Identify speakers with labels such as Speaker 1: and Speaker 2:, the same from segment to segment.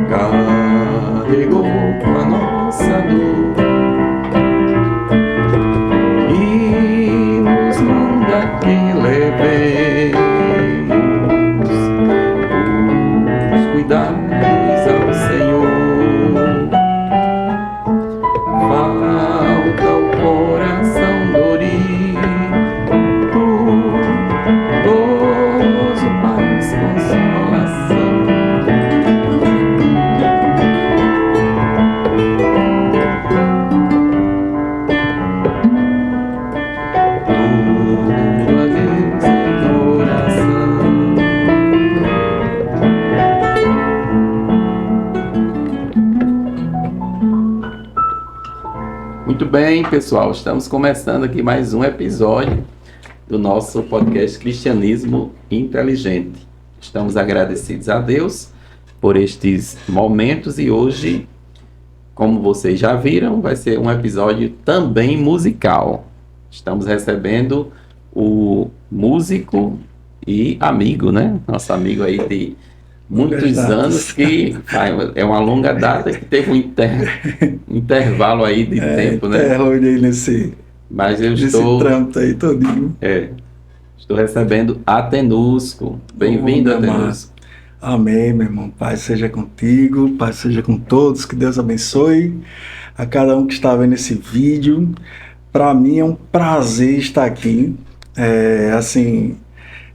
Speaker 1: carregou com a nossa dor e nos manda que levemos os cuidados ao Senhor. Falta o coração dorido, gozo, paz, consolação. Tudo a Deus em oração. Muito bem, pessoal, estamos começando aqui mais um episódio do nosso podcast Cristianismo Inteligente. Estamos agradecidos a Deus por estes momentos e hoje, como vocês já viram, vai ser um episódio também musical. Estamos recebendo o músico e amigo, né? Nosso amigo aí de muitos anos, que é uma longa data, que teve um intervalo aí de tempo, né?
Speaker 2: Olhei nesse trampo aí todinho.
Speaker 1: Estou recebendo Atenusco. Bem-vindo, Atenusco.
Speaker 2: Amém, meu irmão. Paz seja contigo, paz seja com todos, que Deus abençoe a cada um que está vendo esse vídeo. Para mim é um prazer estar aqui.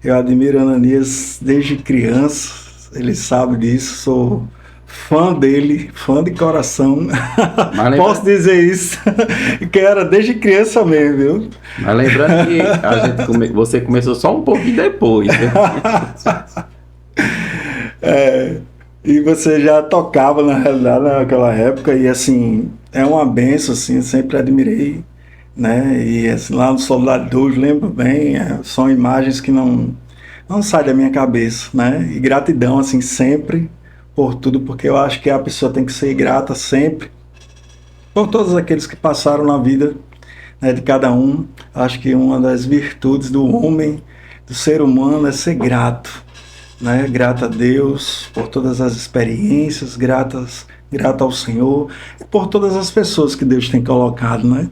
Speaker 2: Eu admiro Ananias desde criança. Ele sabe disso, sou fã dele, fã de coração. Posso dizer isso, que era desde criança mesmo, viu?
Speaker 1: Mas lembrando que você começou só um pouquinho depois.
Speaker 2: E você já tocava, na realidade, naquela época, e assim, é uma benção, assim, eu sempre admirei, né? E assim, lá no Soldado 2, lembro bem, são imagens que não sai da minha cabeça, né? E gratidão, assim, sempre por tudo, porque eu acho que a pessoa tem que ser grata sempre por todos aqueles que passaram na vida, né, de cada um. Acho que uma das virtudes do homem, do ser humano, é ser grato, né? Grato a Deus por todas as experiências, grato ao Senhor e por todas as pessoas que Deus tem colocado, né?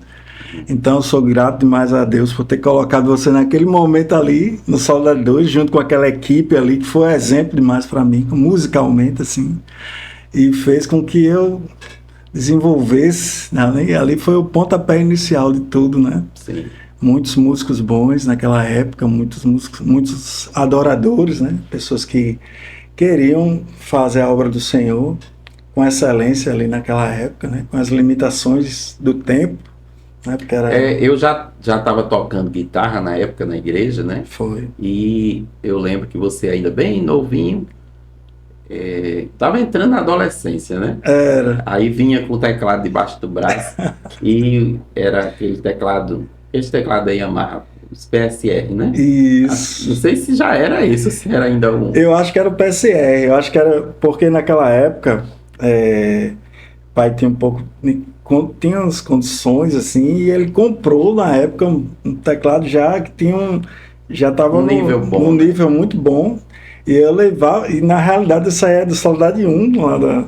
Speaker 2: Então eu sou grato demais a Deus por ter colocado você naquele momento ali no Soldado 2, junto com aquela equipe ali, que foi um exemplo demais para mim, musicalmente, assim, e fez com que eu desenvolvesse, né? Ali foi o pontapé inicial de tudo, né?
Speaker 1: Sim.
Speaker 2: Muitos músicos bons naquela época, muitos adoradores, né? Pessoas que queriam fazer a obra do Senhor com excelência ali naquela época, né? Com as limitações do tempo.
Speaker 1: Eu já estava tocando guitarra na época na igreja, né?
Speaker 2: Foi.
Speaker 1: E eu lembro que você ainda bem novinho, estava entrando na adolescência, né?
Speaker 2: Era.
Speaker 1: Aí vinha com o teclado debaixo do braço e era aquele teclado da Yamaha, os PSR, né?
Speaker 2: Isso.
Speaker 1: Não sei se já era isso, se era ainda um...
Speaker 2: Eu acho que era o PSR, eu acho que era porque naquela época o pai tinha tinha umas condições assim, e ele comprou na época um teclado já que já estava
Speaker 1: num
Speaker 2: nível muito bom, e eu levava, e na realidade isso aí é do Soldado 1 lá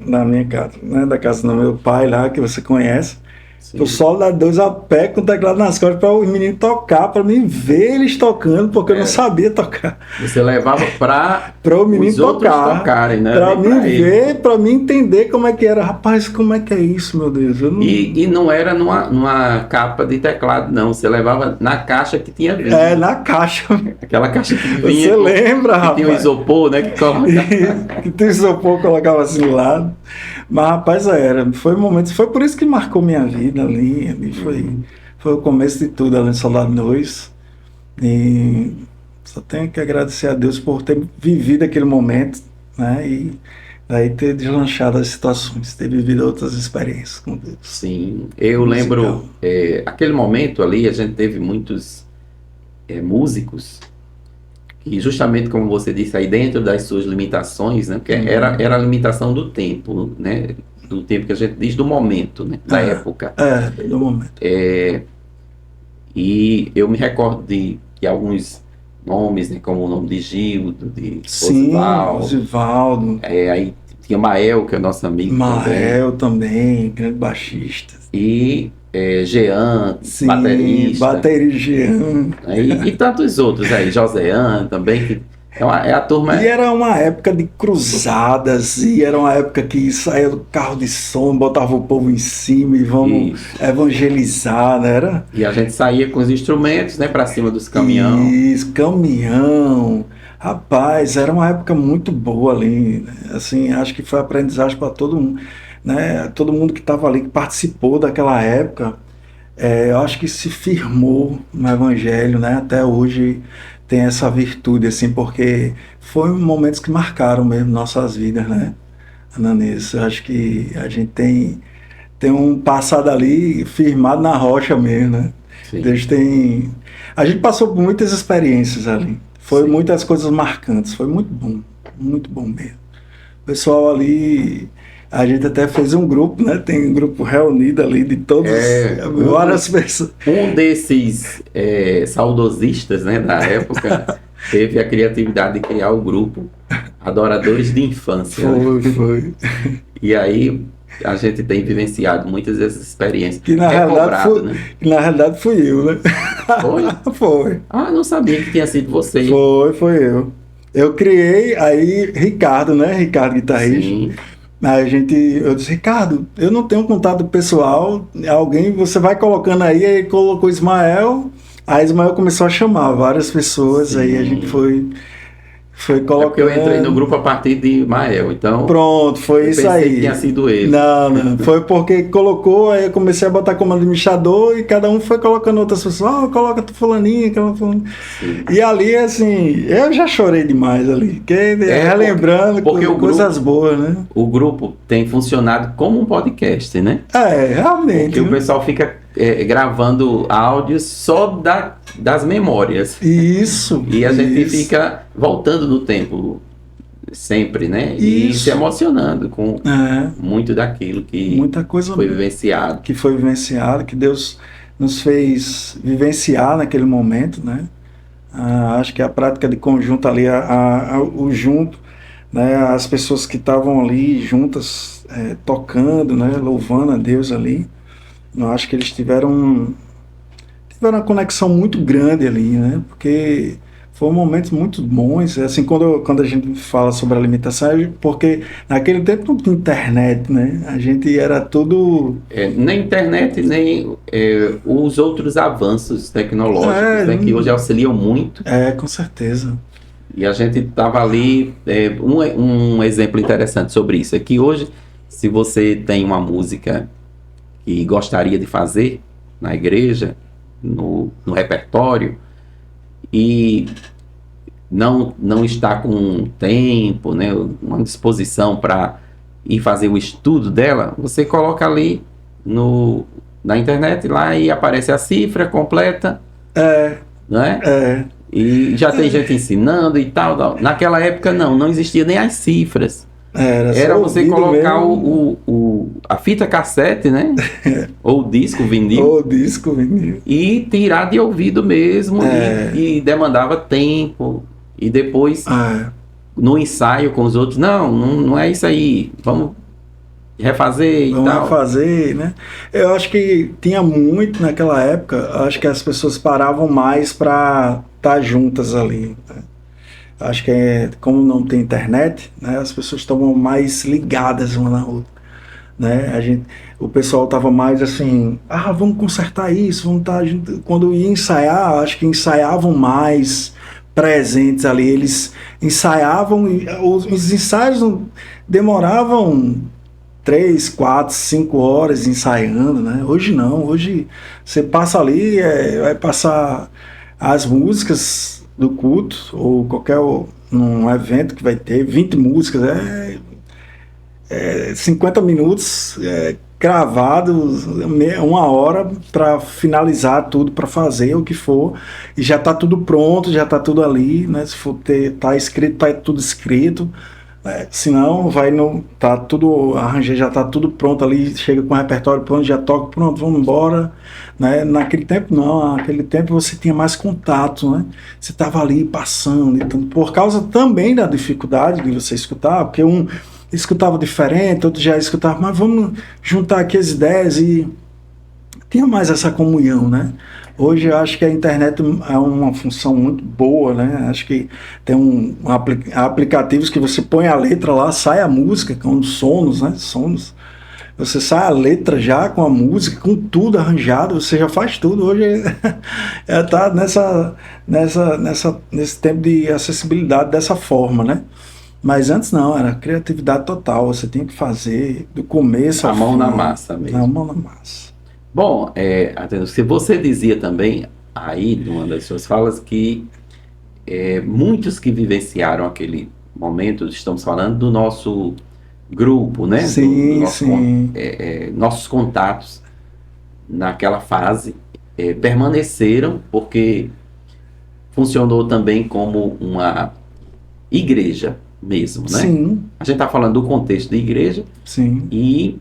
Speaker 2: na minha casa, né, da casa do meu pai lá, que você conhece.
Speaker 1: Sim.
Speaker 2: O Soldado 2 a pé com o teclado nas costas para os meninos tocar, para mim ver eles tocando, porque eu não sabia tocar.
Speaker 1: Você levava para
Speaker 2: o menino
Speaker 1: tocarem, né?
Speaker 2: Para mim ver, para mim entender como é que era. Rapaz, como é que é isso, meu Deus?
Speaker 1: E não era numa capa de teclado, não. Você levava na caixa que tinha vindo.
Speaker 2: Na caixa.
Speaker 1: Aquela caixa que vinha.
Speaker 2: Você lembra,
Speaker 1: que
Speaker 2: rapaz?
Speaker 1: Tinha o isopor, né?
Speaker 2: Que tinha isopor, colocava assim do lado. Mas, rapaz, foi um momento, foi por isso que marcou minha vida ali foi o começo de tudo ali no Soldado 2. E só tenho que agradecer a Deus por ter vivido aquele momento, né? E daí ter deslanchado as situações, ter vivido outras experiências com Deus.
Speaker 1: Sim, eu lembro, aquele momento ali, a gente teve muitos músicos que, justamente como você disse, aí dentro das suas limitações, né? Porque era a limitação do tempo, né? Do tempo que a gente diz, do momento, né? Da época.
Speaker 2: Do momento.
Speaker 1: E eu me recordo de que alguns nomes, né, como o nome de Gildo, de
Speaker 2: Sim,
Speaker 1: Osvaldo.
Speaker 2: Osivaldo.
Speaker 1: Aí tinha Mael, que é nosso amigo
Speaker 2: Mael também, grande baixista.
Speaker 1: E Jean,
Speaker 2: Sim,
Speaker 1: baterista.
Speaker 2: bateria Jean.
Speaker 1: E tantos outros aí, Josean também, que é a turma.
Speaker 2: E era uma época de cruzadas, e era uma época que saía do carro de som, botava o povo em cima e vamos evangelizar, né? Era?
Speaker 1: E a gente saía com os instrumentos, né, para cima dos caminhões.
Speaker 2: Isso, caminhão. Rapaz, era uma época muito boa ali, né? Assim, acho que foi aprendizagem para todo mundo, né? Todo mundo que estava ali, que participou daquela época, eu acho que se firmou no Evangelho, né? Até hoje tem essa virtude, assim, porque foram momentos que marcaram mesmo nossas vidas, né, Ananias? Eu acho que a gente tem um passado ali firmado na rocha mesmo, né?
Speaker 1: Sim.
Speaker 2: Deus tem... A gente passou por muitas experiências ali. Foi
Speaker 1: Sim.
Speaker 2: muitas coisas marcantes. Foi muito bom mesmo. O pessoal ali... A gente até fez um grupo, né? Tem um grupo reunido ali de todos, várias pessoas.
Speaker 1: Um desses saudosistas, né, da época teve a criatividade de criar o grupo Adoradores de Infância.
Speaker 2: Foi.
Speaker 1: E aí a gente tem vivenciado muitas dessas experiências.
Speaker 2: Que na realidade fui eu, né?
Speaker 1: Foi?
Speaker 2: Foi.
Speaker 1: Ah, não sabia que tinha sido você.
Speaker 2: Foi eu. Eu criei, aí Ricardo, né? Ricardo, guitarrista.
Speaker 1: Sim.
Speaker 2: Aí eu disse, Ricardo, eu não tenho contato pessoal, alguém, você vai colocando aí colocou Ismael, aí Ismael começou a chamar várias pessoas,
Speaker 1: Sim.
Speaker 2: Aí a gente foi colocando...
Speaker 1: É porque eu entrei no grupo a partir de Mael, então...
Speaker 2: Pronto, foi isso aí.
Speaker 1: Eu pensei que tinha sido ele.
Speaker 2: Não, foi porque colocou, aí eu comecei a botar como administrador e cada um foi colocando outras pessoas, coloca tu fulaninha, aquela fulaninha. E ali, assim, eu já chorei demais ali, relembrando
Speaker 1: porque
Speaker 2: coisas boas, né?
Speaker 1: O grupo tem funcionado como um podcast, né?
Speaker 2: Realmente.
Speaker 1: Porque o pessoal fica gravando áudios só das memórias.
Speaker 2: Isso.
Speaker 1: E a gente fica voltando no tempo sempre, né? E se emocionando com muito daquilo que
Speaker 2: muita coisa
Speaker 1: foi vivenciado.
Speaker 2: Que foi vivenciado, que Deus nos fez vivenciar naquele momento, né? Acho que a prática de conjunto ali, o junto, né? As pessoas que estavam ali juntas, tocando, né? Louvando a Deus ali. Eu acho que eles tiveram uma conexão muito grande ali, né? Porque foram momentos muito bons, assim, quando a gente fala sobre alimentação, porque naquele tempo não tinha internet, né? A gente era tudo...
Speaker 1: Nem internet, nem os outros avanços tecnológicos, né? Que hoje auxiliam muito.
Speaker 2: Com certeza.
Speaker 1: E a gente estava ali, um exemplo interessante sobre isso, é que hoje, se você tem uma música que gostaria de fazer na igreja, no repertório, e não está com tempo, né, uma disposição para ir fazer o estudo dela, você coloca ali na internet lá e aparece a cifra completa, né? E já tem gente ensinando e tal. Naquela época não existia nem as cifras. Era você colocar a fita cassete, né? Ou o disco vinil. E tirar de ouvido mesmo. E demandava tempo. E depois, no ensaio com os outros, não é isso aí. Vamos refazer e tal.
Speaker 2: Vamos refazer, né? Eu acho que tinha muito naquela época. Acho que as pessoas paravam mais para estar juntas ali, né? Acho que como não tem internet, né, as pessoas estavam mais ligadas uma na outra, né? O pessoal estava mais assim, vamos consertar isso, vamos estar junto. Quando ia ensaiar, acho que ensaiavam mais presentes ali, eles ensaiavam, os ensaios demoravam 3, 4, 5 horas ensaiando, né? Hoje não, hoje você passa ali, vai passar as músicas do culto, ou qualquer um evento que vai ter 20 músicas, 50 minutos gravados, 1 hora para finalizar tudo, para fazer o que for, e já está tudo pronto, já está tudo ali, né? Se for tá escrito, tá tudo escrito, Senão vai no, tá tudo arranjado, já tá tudo pronto ali, chega com o repertório pronto, já toca, pronto, vamos embora, né? Naquele tempo não, naquele tempo você tinha mais contato, né? Você estava ali passando, então, por causa também da dificuldade de você escutar, porque um escutava diferente, outro já escutava, mas vamos juntar aqui as ideias e tinha mais essa comunhão, né? Hoje eu acho que a internet é uma função muito boa, né? Acho que tem aplicativos que você põe a letra lá, sai a música com os sonos, né? Sonos. Você sai a letra já com a música, com tudo arranjado, você já faz tudo. Hoje tá nesse tempo de acessibilidade dessa forma, né? Mas antes não, era criatividade total. Você tinha que fazer do começo
Speaker 1: A
Speaker 2: ao
Speaker 1: mão
Speaker 2: fim.
Speaker 1: na massa mesmo.
Speaker 2: A mão na massa.
Speaker 1: Bom, se você dizia também aí, numa das suas falas, que muitos que vivenciaram aquele momento, estamos falando do nosso grupo, né?
Speaker 2: Sim,
Speaker 1: Nossos contatos naquela fase permaneceram porque funcionou também como uma igreja mesmo, né?
Speaker 2: Sim.
Speaker 1: A gente está falando do contexto da igreja.
Speaker 2: Sim.
Speaker 1: E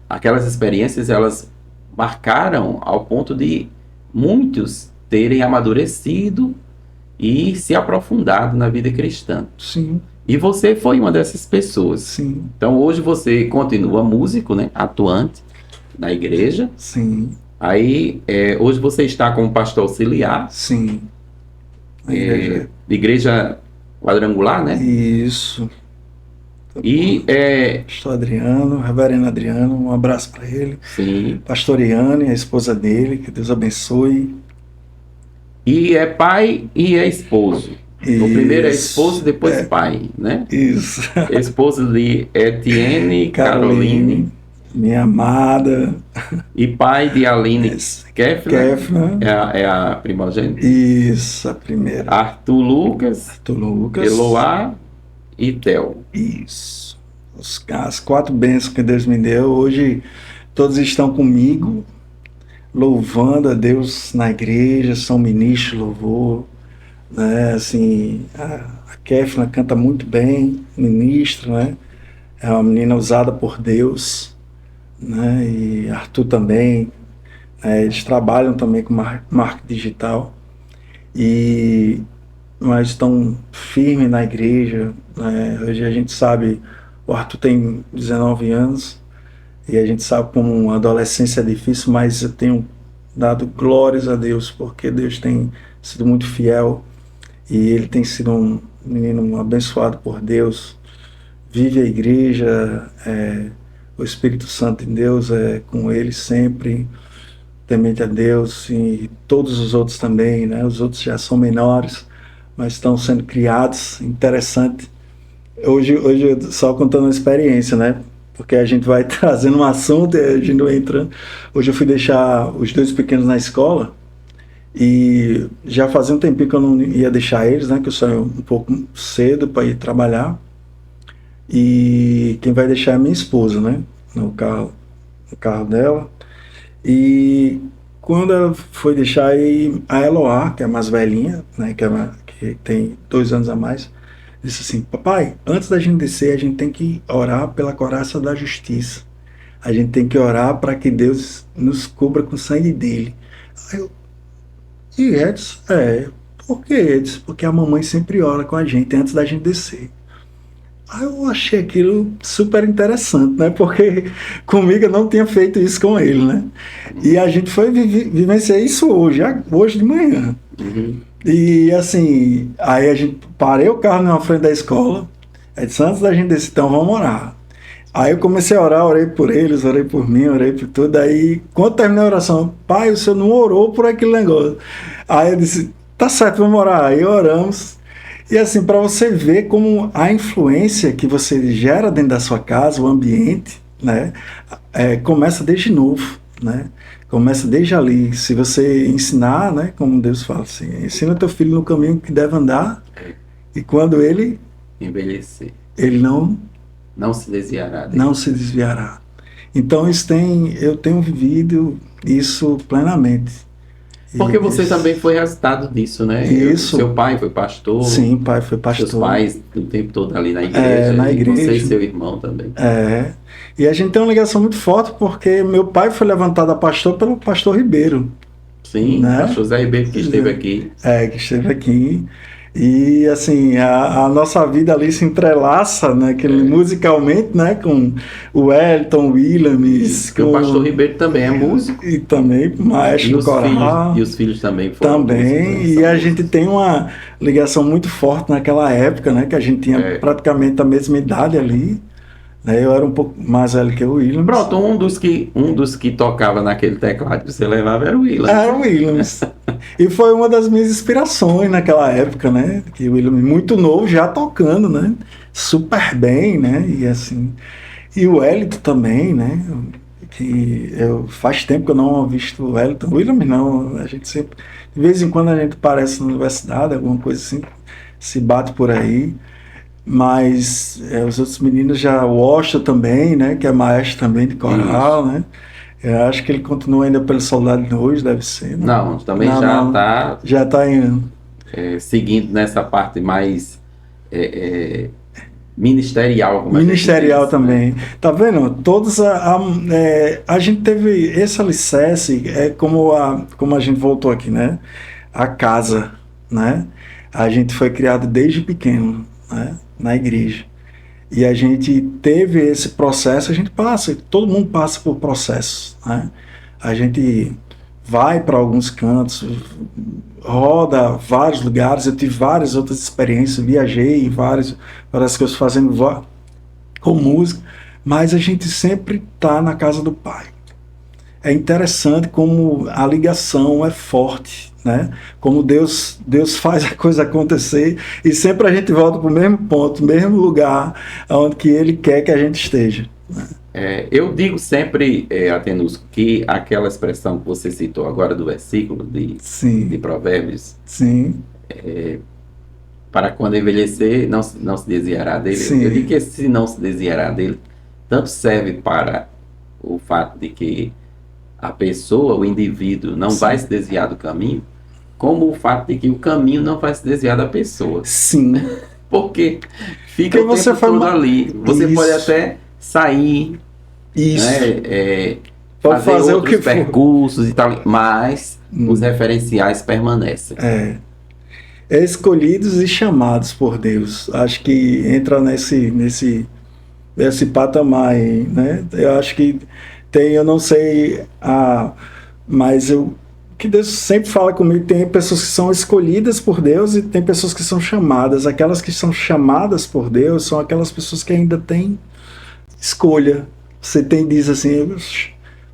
Speaker 1: aquelas experiências, elas marcaram ao ponto de muitos terem amadurecido e se aprofundado na vida cristã.
Speaker 2: Sim.
Speaker 1: E você foi uma dessas pessoas.
Speaker 2: Sim.
Speaker 1: Então hoje você continua músico, né? Atuante na igreja.
Speaker 2: Sim.
Speaker 1: Aí hoje você está como pastor auxiliar.
Speaker 2: Sim.
Speaker 1: Igreja quadrangular, né?
Speaker 2: Isso.
Speaker 1: E
Speaker 2: Pastor Adriano, Reverendo Adriano, um abraço para ele.
Speaker 1: Sim.
Speaker 2: Pastor Iane, a esposa dele, que Deus abençoe.
Speaker 1: E é pai e é esposo.
Speaker 2: Isso.
Speaker 1: O primeiro é esposo, depois pai, né?
Speaker 2: Isso.
Speaker 1: Esposo de Etienne Caroline.
Speaker 2: Minha amada.
Speaker 1: E pai de Aline Kefner. É a primogênita.
Speaker 2: Isso, a primeira.
Speaker 1: Arthur Lucas. Eloá e Theo.
Speaker 2: Isso. As 4 bênçãos que Deus me deu, hoje todos estão comigo, louvando a Deus na igreja, são ministros de louvor, né? Assim, a Kefna canta muito bem, ministra, né? É uma menina usada por Deus, né? E Arthur também, né? Eles trabalham também com marketing digital, mas estão firmes na igreja, né? Hoje a gente sabe, o Arthur tem 19 anos, e a gente sabe como uma adolescência é difícil, mas eu tenho dado glórias a Deus, porque Deus tem sido muito fiel, e ele tem sido um menino abençoado por Deus, vive a igreja, o Espírito Santo em Deus é com ele sempre, temente a Deus, e todos os outros também, né? Os outros já são menores, mas estão sendo criados, interessante. Hoje só contando uma experiência, né? Porque a gente vai trazendo um assunto e a gente vai entrando. Hoje eu fui deixar os 2 pequenos na escola e já fazia um tempinho que eu não ia deixar eles, né? Que eu saí um pouco cedo para ir trabalhar. E quem vai deixar é minha esposa, né? No carro dela. E quando ela foi deixar aí, a Eloá, que é a mais velhinha, né? Que tem 2 anos a mais, disse assim: papai, antes da gente descer, a gente tem que orar pela coraça da justiça. A gente tem que orar para que Deus nos cubra com o sangue dele. Aí e Edson, por que Edson? Porque a mamãe sempre ora com a gente antes da gente descer. Aí eu achei aquilo super interessante, né? Porque comigo eu não tinha feito isso com ele, né? E a gente foi vivenciar isso hoje de manhã.
Speaker 1: Uhum.
Speaker 2: E assim, aí a gente parei o carro na frente da escola, aí disse, antes da gente descer, então vamos orar. Aí eu comecei a orar, orei por eles, orei por mim, orei por tudo. Aí, quando terminei a oração, pai, o senhor não orou por aquele negócio. Aí eu disse, tá certo, vamos orar. Aí oramos. E assim, para você ver como a influência que você gera dentro da sua casa, o ambiente, né, começa desde novo, né? Começa desde ali. Se você ensinar, né, como Deus fala assim, ensina teu filho no caminho que deve andar, e quando ele
Speaker 1: envelhecer,
Speaker 2: ele não
Speaker 1: se desviará dele.
Speaker 2: Não se desviará. Então eu tenho vivido isso plenamente.
Speaker 1: Porque você também foi resultado disso, né?
Speaker 2: Isso.
Speaker 1: Seu pai foi pastor.
Speaker 2: Sim, pai foi pastor.
Speaker 1: Seus pais o tempo todo ali na igreja.
Speaker 2: Na igreja.
Speaker 1: E você e seu irmão também.
Speaker 2: E a gente tem uma ligação muito forte porque meu pai foi levantado a pastor pelo pastor Ribeiro.
Speaker 1: Sim, né? Pastor Zé Ribeiro que esteve aqui.
Speaker 2: Que esteve aqui. E assim, a nossa vida ali se entrelaça, né, musicalmente, né, com o Wellington Williams.
Speaker 1: O pastor Ribeiro também é músico.
Speaker 2: E também maestro do coral.
Speaker 1: E os filhos também foram
Speaker 2: também, músicos, e a gente tem uma ligação muito forte naquela época, né, que a gente tinha praticamente a mesma idade ali. Eu era um pouco mais velho que o Williams.
Speaker 1: Pronto, um dos que tocava naquele teclado que você levava era o Williams.
Speaker 2: Era o Williams. E foi uma das minhas inspirações naquela época, né? Que o Williams, muito novo, já tocando, né? Super bem, né? E assim. E o Wellington também, né? Que faz tempo que eu não visto o Wellington. O Williams não, a gente sempre. De vez em quando a gente aparece na universidade, alguma coisa assim, se bate por aí. Mas os outros meninos já, o Washington também, né, que é maestro também de coral, né? Eu acho que ele continua ainda pelo Soldado de hoje, deve ser. Né?
Speaker 1: Não, também já está
Speaker 2: indo.
Speaker 1: Seguindo nessa parte mais ministerial.
Speaker 2: Ministerial também. Né? Tá vendo? Todos a gente teve esse alicerce, como a gente voltou aqui, né? A casa, né? A gente foi criado desde pequeno, né? Na igreja. E a gente teve esse processo, todo mundo passa por processos, né? A gente vai para alguns cantos, roda vários lugares, eu tive várias outras experiências, viajei várias coisas fazendo com música, mas a gente sempre está na casa do Pai. É interessante como a ligação é forte, né? Como Deus faz a coisa acontecer e sempre a gente volta para o mesmo ponto, mesmo lugar onde que Ele quer que a gente esteja. Né?
Speaker 1: Eu digo sempre, Atenusco, que aquela expressão que você citou agora do versículo de Provérbios,
Speaker 2: sim.
Speaker 1: Para quando envelhecer não se desviará dele.
Speaker 2: Sim.
Speaker 1: Eu digo que se não se desviará dele, tanto serve para o fato de que a pessoa, o indivíduo, não vai se desviar do caminho, como o fato de que o caminho não vai se desviar da pessoa.
Speaker 2: Sim.
Speaker 1: Porque fica o tempo todo ali. Você pode até sair, né, fazer outros percursos e tal, mas os referenciais permanecem.
Speaker 2: Escolhidos e chamados por Deus. Acho que entra nesse patamar aí, né? Eu acho que eu não sei, mas que Deus sempre fala comigo, tem pessoas que são escolhidas por Deus e tem pessoas que são chamadas. Aquelas que são chamadas por Deus são aquelas pessoas que ainda têm escolha. Você diz assim,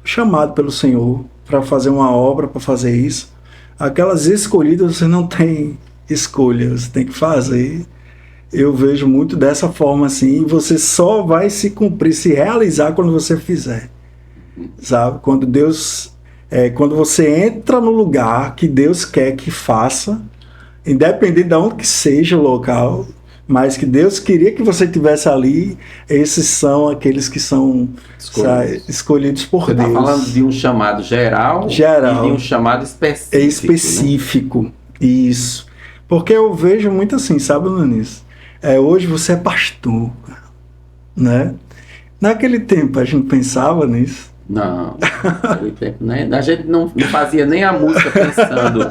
Speaker 2: chamado pelo Senhor para fazer uma obra, para fazer isso. Aquelas escolhidas você não tem escolha, você tem que fazer. Eu vejo muito dessa forma assim, e você só vai se cumprir, se realizar quando você fizer. Sabe? Quando você entra no lugar que Deus quer que faça, independente de onde que seja o local, mas que Deus queria que você estivesse ali, esses são aqueles que são escolhidos por Deus. Você
Speaker 1: está falando de um chamado geral e de um chamado específico.
Speaker 2: Específico, né? Isso. Porque eu vejo muito assim, sabe, Nunes? Hoje você é pastor, né? Naquele tempo a gente pensava nisso.
Speaker 1: Não, naquele tempo, né? A gente não fazia nem a música pensando,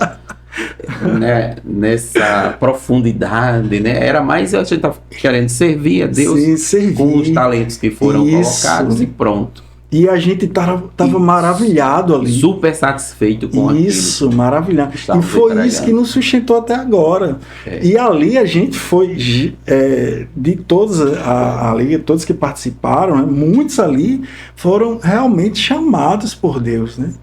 Speaker 1: né, nessa profundidade, né? Era mais a gente estava querendo servir a Deus com os talentos que foram colocados e pronto.
Speaker 2: E a gente estava maravilhado ali.
Speaker 1: Super satisfeito com aquilo.
Speaker 2: Isso, maravilhado. E foi isso que nos sustentou até agora. E ali a gente foi, de todos ali, todos que participaram, né, muitos ali foram realmente chamados por Deus, né?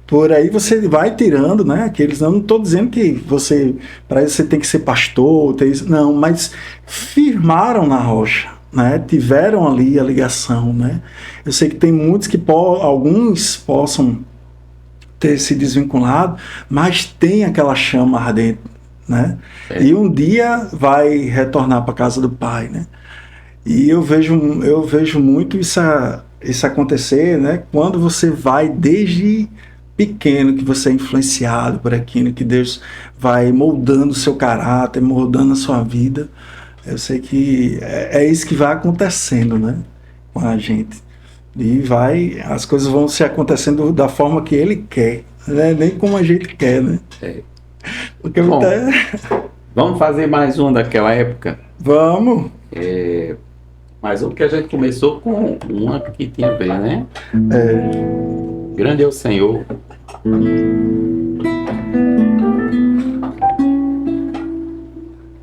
Speaker 2: Por aí você vai tirando, né? Aqueles, não estou dizendo que para isso você tem que ser pastor, não, mas firmaram na rocha. Né, tiveram ali a ligação, né? Eu sei que tem muitos que alguns possam ter se desvinculado, mas tem aquela chama ardente, né? E um dia vai retornar para a casa do Pai, né? E eu vejo muito isso acontecer, né? Quando você vai desde pequeno que você é influenciado por aquilo, que Deus vai moldando o seu caráter, moldando a sua vida. Eu sei que é isso que vai acontecendo, né, com a gente. E as coisas vão se acontecendo da forma que Ele quer, né? Nem como a gente quer, né? Porque
Speaker 1: Bom, vamos fazer mais um daquela época?
Speaker 2: Vamos!
Speaker 1: Mais um que a gente começou com uma que tinha a ver, né? Grande é o Senhor.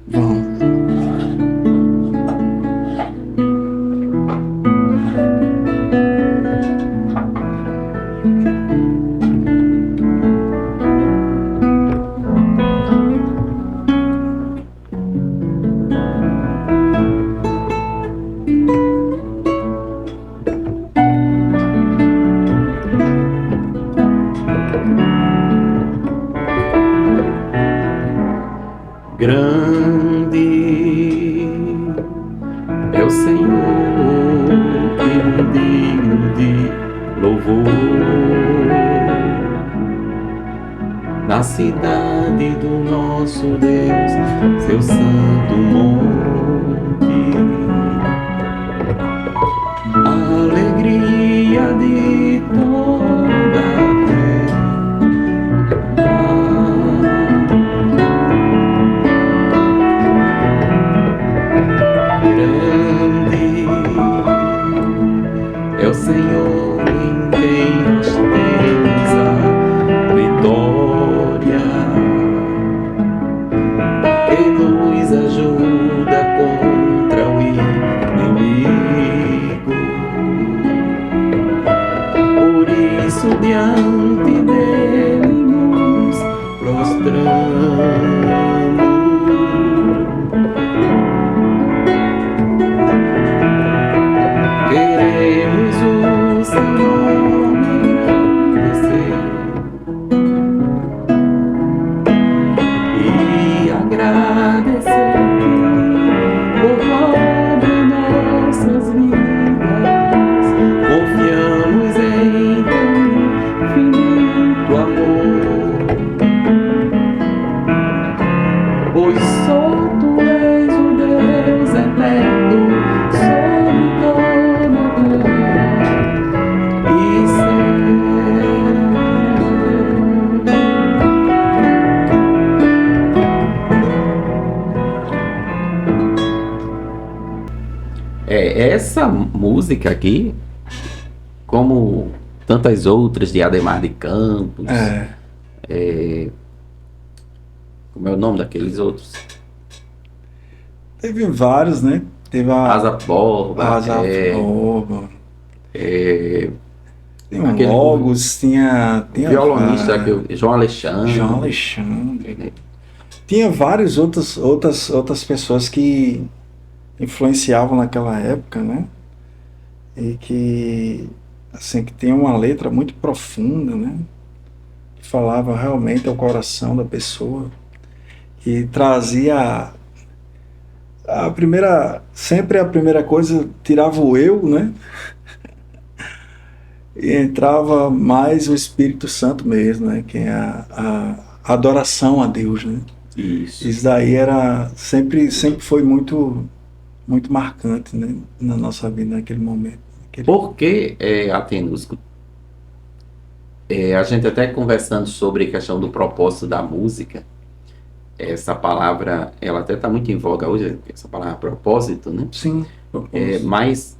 Speaker 2: Vamos.
Speaker 1: Grande é o Senhor, que digno de louvor. Na cidade do nosso Deus, seu santo monte, a alegria de toda a terra. Grande é o Senhor em quem nós temos a vitória, que nos ajuda contra o inimigo. Por isso diante dele nos prostramos. Queremos o seu nome engrandecer e agradecer por obra em nossas vidas. Confiamos em teu infinito amor, pois só tu és o Deus eterno sobre toda a terra e céu. Essa música aqui, como tantas outras de Adhemar de Campos, como é o nome daqueles outros?
Speaker 2: Teve vários, né? Teve a
Speaker 1: Asa Borba,
Speaker 2: Borba. Tem o
Speaker 1: aquele
Speaker 2: Logos, tinha
Speaker 1: violonista, João Alexandre.
Speaker 2: João Alexandre. Tinha várias outras pessoas que influenciavam naquela época, né? E que, assim, que tem uma letra muito profunda, né? Que falava realmente ao coração da pessoa, que trazia sempre a primeira coisa, tirava o eu, né? E entrava mais o Espírito Santo mesmo, né? Que é a adoração a Deus, né? Isso daí sempre foi muito marcante, né? Na nossa vida naquele momento.
Speaker 1: Porque, Atenusco, a gente até conversando sobre a questão do propósito da música, essa palavra, ela até está muito em voga hoje, essa palavra propósito, né?
Speaker 2: Sim.
Speaker 1: Mas,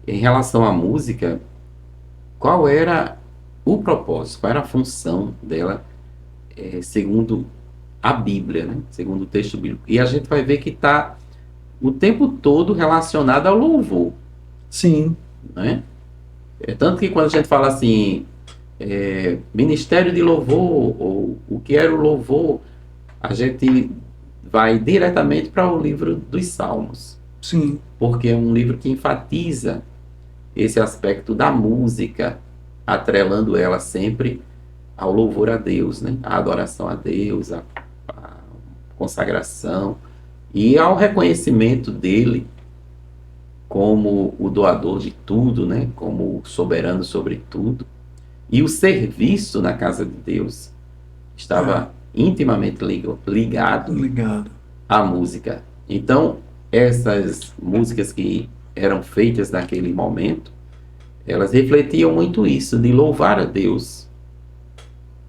Speaker 1: em relação à música, qual era o propósito, qual era a função dela, segundo a Bíblia, né? Segundo o texto bíblico? E a gente vai ver que está o tempo todo relacionado ao louvor.
Speaker 2: Sim.
Speaker 1: Né? Tanto que quando a gente fala assim, ministério de louvor, ou o que era o louvor, a gente vai diretamente para o livro dos Salmos.
Speaker 2: Sim.
Speaker 1: Porque é um livro que enfatiza esse aspecto da música, atrelando ela sempre ao louvor a Deus, né? A adoração a Deus, a consagração e ao reconhecimento dele como o doador de tudo, né? Como o soberano sobre tudo. E o serviço na casa de Deus estava intimamente ligado
Speaker 2: Ligado.
Speaker 1: à música. Então, essas músicas que eram feitas naquele momento, elas refletiam muito isso, de louvar a Deus,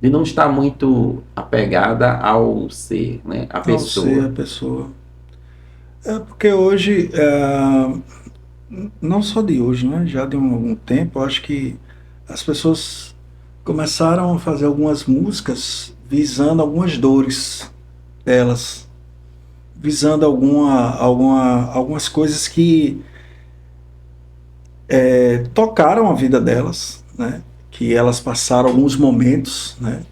Speaker 1: de não estar muito apegada ao ser, né? A
Speaker 2: Ao
Speaker 1: pessoa.
Speaker 2: ser a pessoa. É porque hoje, não só de hoje, né? Já de algum tempo, eu acho que as pessoas começaram a fazer algumas músicas visando algumas dores delas, visando algumas coisas que tocaram a vida delas, né? Que elas passaram alguns momentos, né?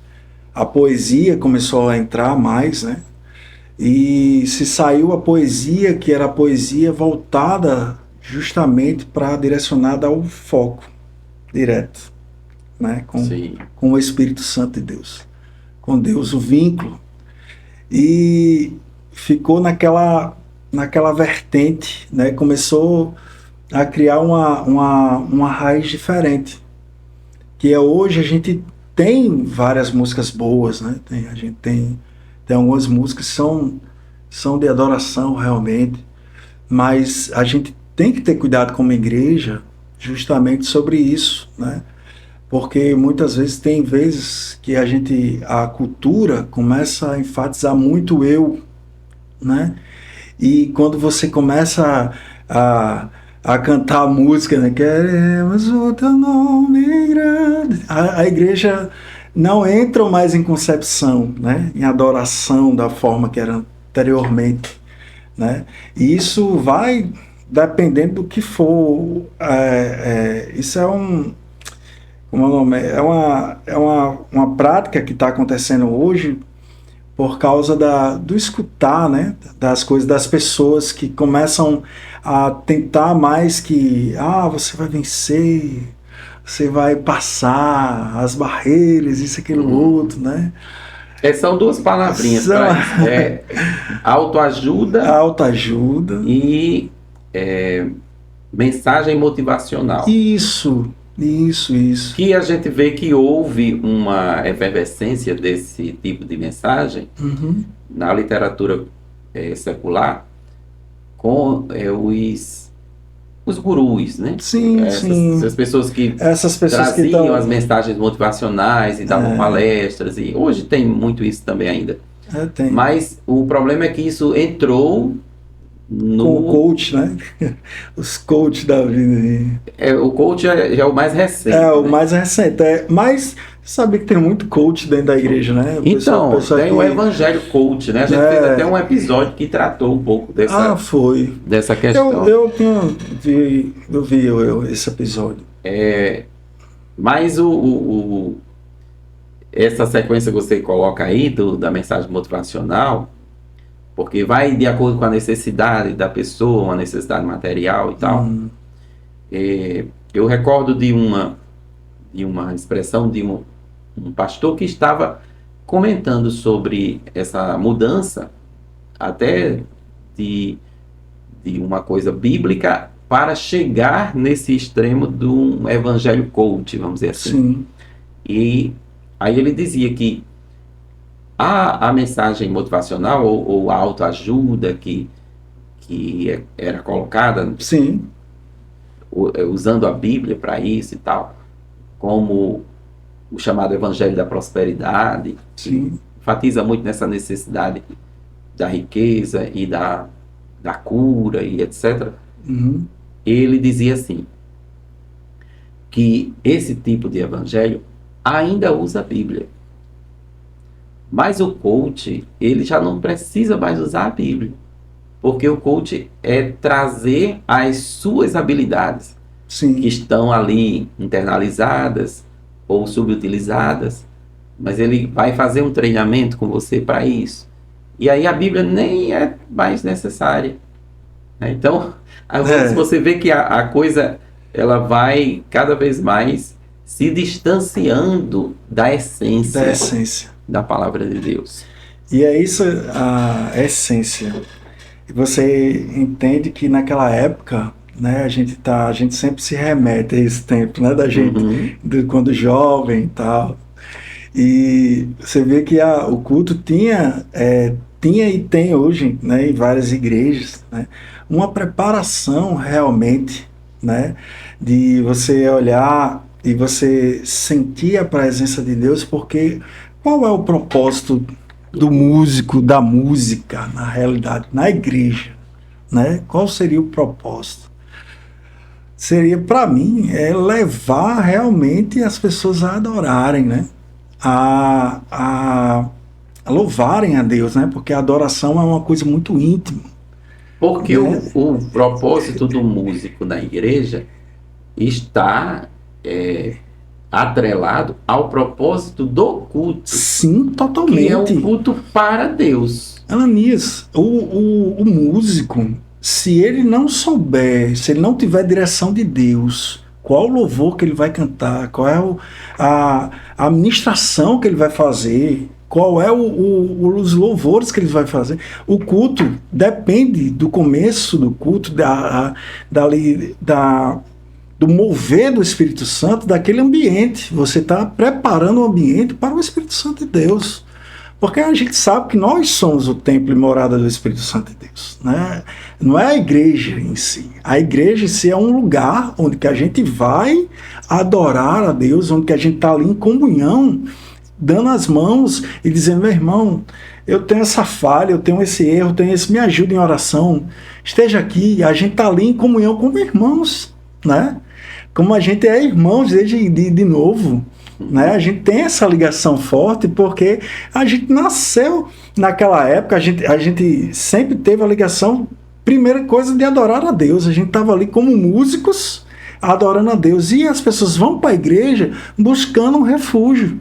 Speaker 2: A poesia começou a entrar mais, né? E se saiu a poesia, que era a poesia voltada justamente para direcionada ao foco direto, né?
Speaker 1: Sim.
Speaker 2: Com o Espírito Santo de Deus, com Deus, o vínculo. E ficou naquela vertente, né? Começou a criar uma raiz diferente, que é hoje a gente tem várias músicas boas, né? A gente tem algumas músicas que são de adoração realmente, mas a gente tem que ter cuidado como igreja justamente sobre isso, né? Porque muitas vezes tem vezes que a cultura começa a enfatizar muito o eu, né? E quando você começa a cantar a música, né? Queremos o teu nome grande. A igreja não entra mais em concepção, né? Em adoração da forma que era anteriormente, né? E isso vai dependendo do que for. Isso como é o nome? Uma prática que está acontecendo hoje por causa do escutar, né, das coisas, das pessoas que começam a tentar mais que, você vai vencer, você vai passar as barreiras, isso, aquilo, outro, né?
Speaker 1: São duas palavrinhas para isso. Autoajuda,
Speaker 2: Autoajuda
Speaker 1: e mensagem motivacional.
Speaker 2: Isso.
Speaker 1: Que a gente vê que houve uma efervescência desse tipo de mensagem na literatura secular com os gurus, né?
Speaker 2: Sim.
Speaker 1: Essas pessoas que traziam as mensagens motivacionais e davam palestras, e hoje tem muito isso também ainda.
Speaker 2: Tem.
Speaker 1: Mas o problema é que isso entrou
Speaker 2: com o coach, né? Os coaches da vida.
Speaker 1: O coach é o mais recente.
Speaker 2: O mais recente. Mas sabe que tem muito coach dentro da igreja, né?
Speaker 1: Então, tem o evangelho coach, né? A gente fez até um episódio que tratou um pouco dessa questão.
Speaker 2: Eu vi esse episódio.
Speaker 1: Mas essa sequência que você coloca aí da mensagem motivacional, porque vai de acordo com a necessidade da pessoa, uma necessidade material e tal. Eu recordo de uma expressão de um pastor que estava comentando sobre essa mudança até de uma coisa bíblica para chegar nesse extremo de um evangelho coach, vamos dizer assim.
Speaker 2: Sim.
Speaker 1: E aí ele dizia que a mensagem motivacional ou a autoajuda que era colocada,
Speaker 2: sim,
Speaker 1: usando a Bíblia para isso e tal, como o chamado Evangelho da Prosperidade,
Speaker 2: sim,
Speaker 1: que enfatiza muito nessa necessidade da riqueza e da cura e etc. Ele dizia assim, que esse tipo de evangelho ainda usa a Bíblia. Mas o coach, ele já não precisa mais usar a Bíblia. Porque o coach é trazer as suas habilidades,
Speaker 2: sim,
Speaker 1: que estão ali internalizadas ou subutilizadas, mas ele vai fazer um treinamento com você para isso. E aí a Bíblia nem é mais necessária. Então, às vezes você vê que a coisa ela vai cada vez mais se distanciando da essência da palavra de Deus.
Speaker 2: E é isso a essência. E você entende que naquela época, né? A gente sempre se remete a esse tempo, né? Da gente, quando jovem e tal. E você vê que o culto tinha e tem hoje, né, em várias igrejas, né, uma preparação realmente, né, de você olhar e você sentir a presença de Deus, porque qual é o propósito do músico, da música, na realidade, na igreja, né? Qual seria o propósito? Seria, para mim, levar realmente as pessoas a adorarem, né? A louvarem a Deus, né? Porque a adoração é uma coisa muito íntima.
Speaker 1: Porque
Speaker 2: Né?
Speaker 1: o propósito do músico na igreja está atrelado ao propósito do culto,
Speaker 2: Sim,
Speaker 1: que é
Speaker 2: totalmente.
Speaker 1: o culto para Deus.
Speaker 2: Ananias, o músico, se ele não souber, se ele não tiver direção de Deus, qual o louvor que ele vai cantar, qual é a ministração que ele vai fazer, qual é os louvores que ele vai fazer. O culto depende do começo do culto, do mover do Espírito Santo, daquele ambiente. Você está preparando o ambiente para o Espírito Santo de Deus. Porque a gente sabe que nós somos o templo e morada do Espírito Santo de Deus, né? Não é a igreja em si. A igreja em si é um lugar onde que a gente vai adorar a Deus, onde que a gente está ali em comunhão, dando as mãos e dizendo, meu irmão, eu tenho essa falha, eu tenho esse erro, eu tenho esse, me ajuda em oração, esteja aqui. A gente está ali em comunhão como irmãos, né? Como a gente é irmãos desde de novo. Né? A gente tem essa ligação forte porque a gente nasceu naquela época, a gente sempre teve a ligação, primeira coisa, de adorar a Deus. A gente estava ali como músicos adorando a Deus, e as pessoas vão para a igreja buscando um refúgio.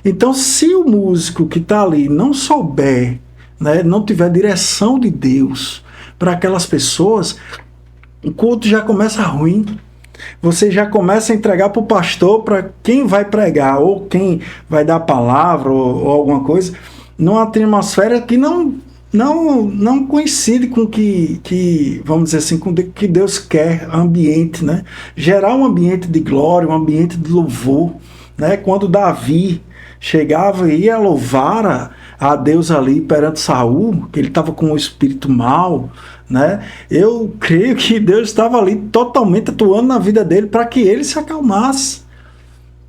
Speaker 2: Então, se o músico que está ali não souber, né, não tiver direção de Deus para aquelas pessoas, o culto já começa ruim. Você já começa a entregar para o pastor, para quem vai pregar, ou quem vai dar a palavra, ou alguma coisa, numa atmosfera que não coincide com que, vamos dizer assim, com o que Deus quer, ambiente, né? Gerar um ambiente de glória, um ambiente de louvor, né? Quando Davi chegava e ia louvar a Deus ali perante Saul, que ele estava com o espírito mau, né? Eu creio que Deus estava ali totalmente atuando na vida dele para que ele se acalmasse,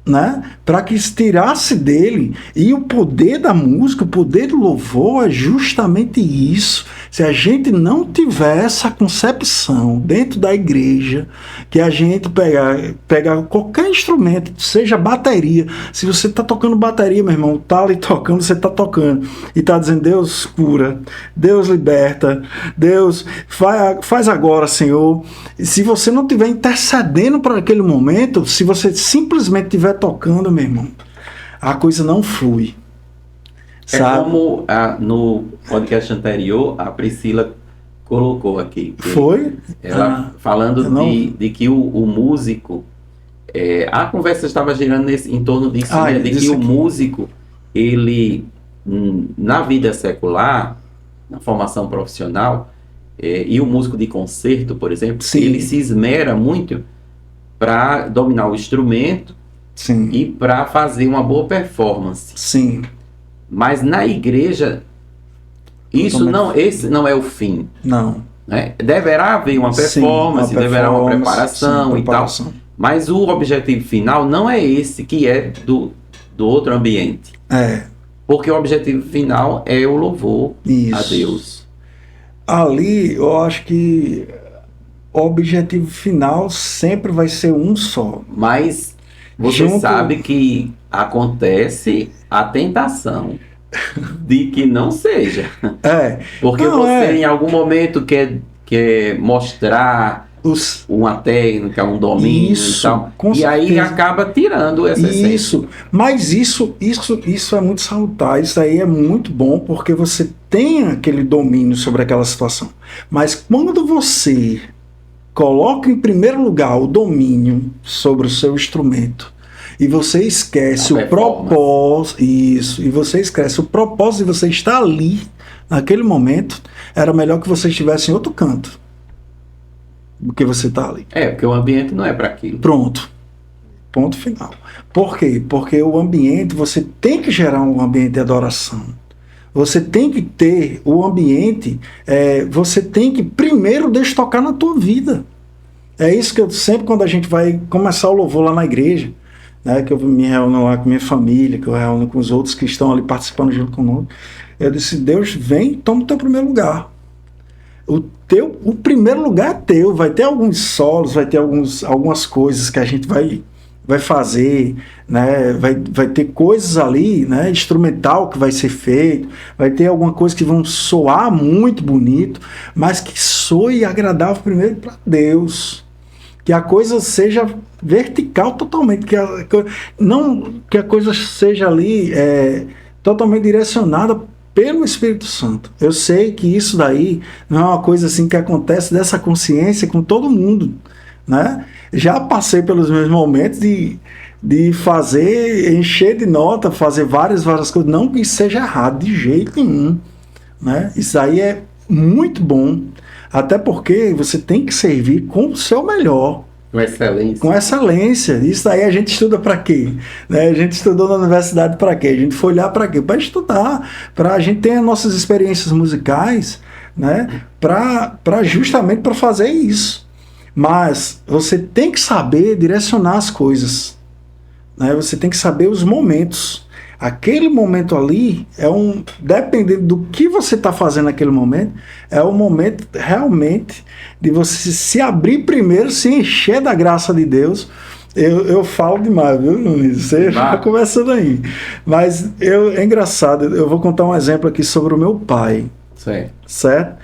Speaker 2: né? Para que se tirasse dele. E o poder da música, o poder do louvor é justamente isso. Se a gente não tiver essa concepção dentro da igreja, que a gente pegar qualquer instrumento, seja bateria, se você está tocando bateria, meu irmão, está ali tocando, você está tocando e está dizendo, Deus cura, Deus liberta, Deus faz agora, Senhor. E se você não estiver intercedendo para aquele momento, se você simplesmente estiver tocando, meu irmão, a coisa não flui. Sabe?
Speaker 1: Como no podcast anterior, a Priscila colocou aqui.
Speaker 2: Foi?
Speaker 1: Ela falando de que o músico... a conversa estava girando em torno disso, né? De que o músico, ele, na vida secular, na formação profissional, e o músico de concerto, por exemplo,
Speaker 2: Sim.
Speaker 1: ele se esmera muito para dominar o instrumento.
Speaker 2: Sim.
Speaker 1: E para fazer uma boa performance.
Speaker 2: Sim.
Speaker 1: Mas na igreja, esse não é o fim.
Speaker 2: Não.
Speaker 1: Né? Deverá haver uma performance, deverá uma preparação, e tal. Mas o objetivo final não é esse, que é do outro ambiente. Porque o objetivo final é o louvor a Deus.
Speaker 2: Ali, eu acho que o objetivo final sempre vai ser um só.
Speaker 1: Mas você sabe que acontece a tentação de que não seja. Porque você em algum momento quer mostrar uma técnica, um domínio e tal. E aí acaba tirando essa essência.
Speaker 2: Mas isso é muito salutar. Isso aí é muito bom porque você tem aquele domínio sobre aquela situação. Mas quando você coloca em primeiro lugar o domínio sobre o seu instrumento e você esquece o propósito, e você esquece o propósito de você estar ali naquele momento, era melhor que você estivesse em outro canto, porque você está ali.
Speaker 1: Porque o ambiente não é para aquilo.
Speaker 2: Pronto. Ponto final. Por quê? Porque o ambiente, você tem que gerar um ambiente de adoração. Você tem que ter o ambiente, você tem que primeiro deixar tocar na tua vida. É isso que eu sempre, quando a gente vai começar o louvor lá na igreja, né, que eu me reúno lá com minha família, que eu reúno com os outros que estão ali participando junto conosco, eu disse, Deus, vem e toma o teu primeiro lugar. O primeiro lugar é teu, vai ter alguns solos, vai ter algumas coisas que a gente vai fazer, né? Vai ter coisas ali, né? Instrumental que vai ser feito, vai ter alguma coisa que vão soar muito bonito, mas que soe agradável primeiro para Deus, que a coisa seja vertical totalmente, que a coisa seja ali totalmente direcionada pelo Espírito Santo. Eu sei que isso daí não é uma coisa assim que acontece dessa consciência com todo mundo, né? Já passei pelos meus momentos de encher de nota, fazer várias coisas. Não que isso seja errado de jeito nenhum, né? Isso aí é muito bom, até porque você tem que servir com o seu melhor.
Speaker 1: Com excelência.
Speaker 2: Com excelência. Isso aí a gente estuda para quê? Né? A gente estudou na universidade para quê? A gente foi lá para quê? Para estudar, para a gente ter as nossas experiências musicais, né? Justamente para fazer isso. Mas você tem que saber direcionar as coisas, né? Você tem que saber os momentos. Aquele momento ali dependendo do que você está fazendo naquele momento, é o momento realmente de você se abrir primeiro, se encher da graça de Deus. Eu falo demais, viu, Nunes? Você já começando aí. Mas é engraçado, eu vou contar um exemplo aqui sobre o meu pai. Certo?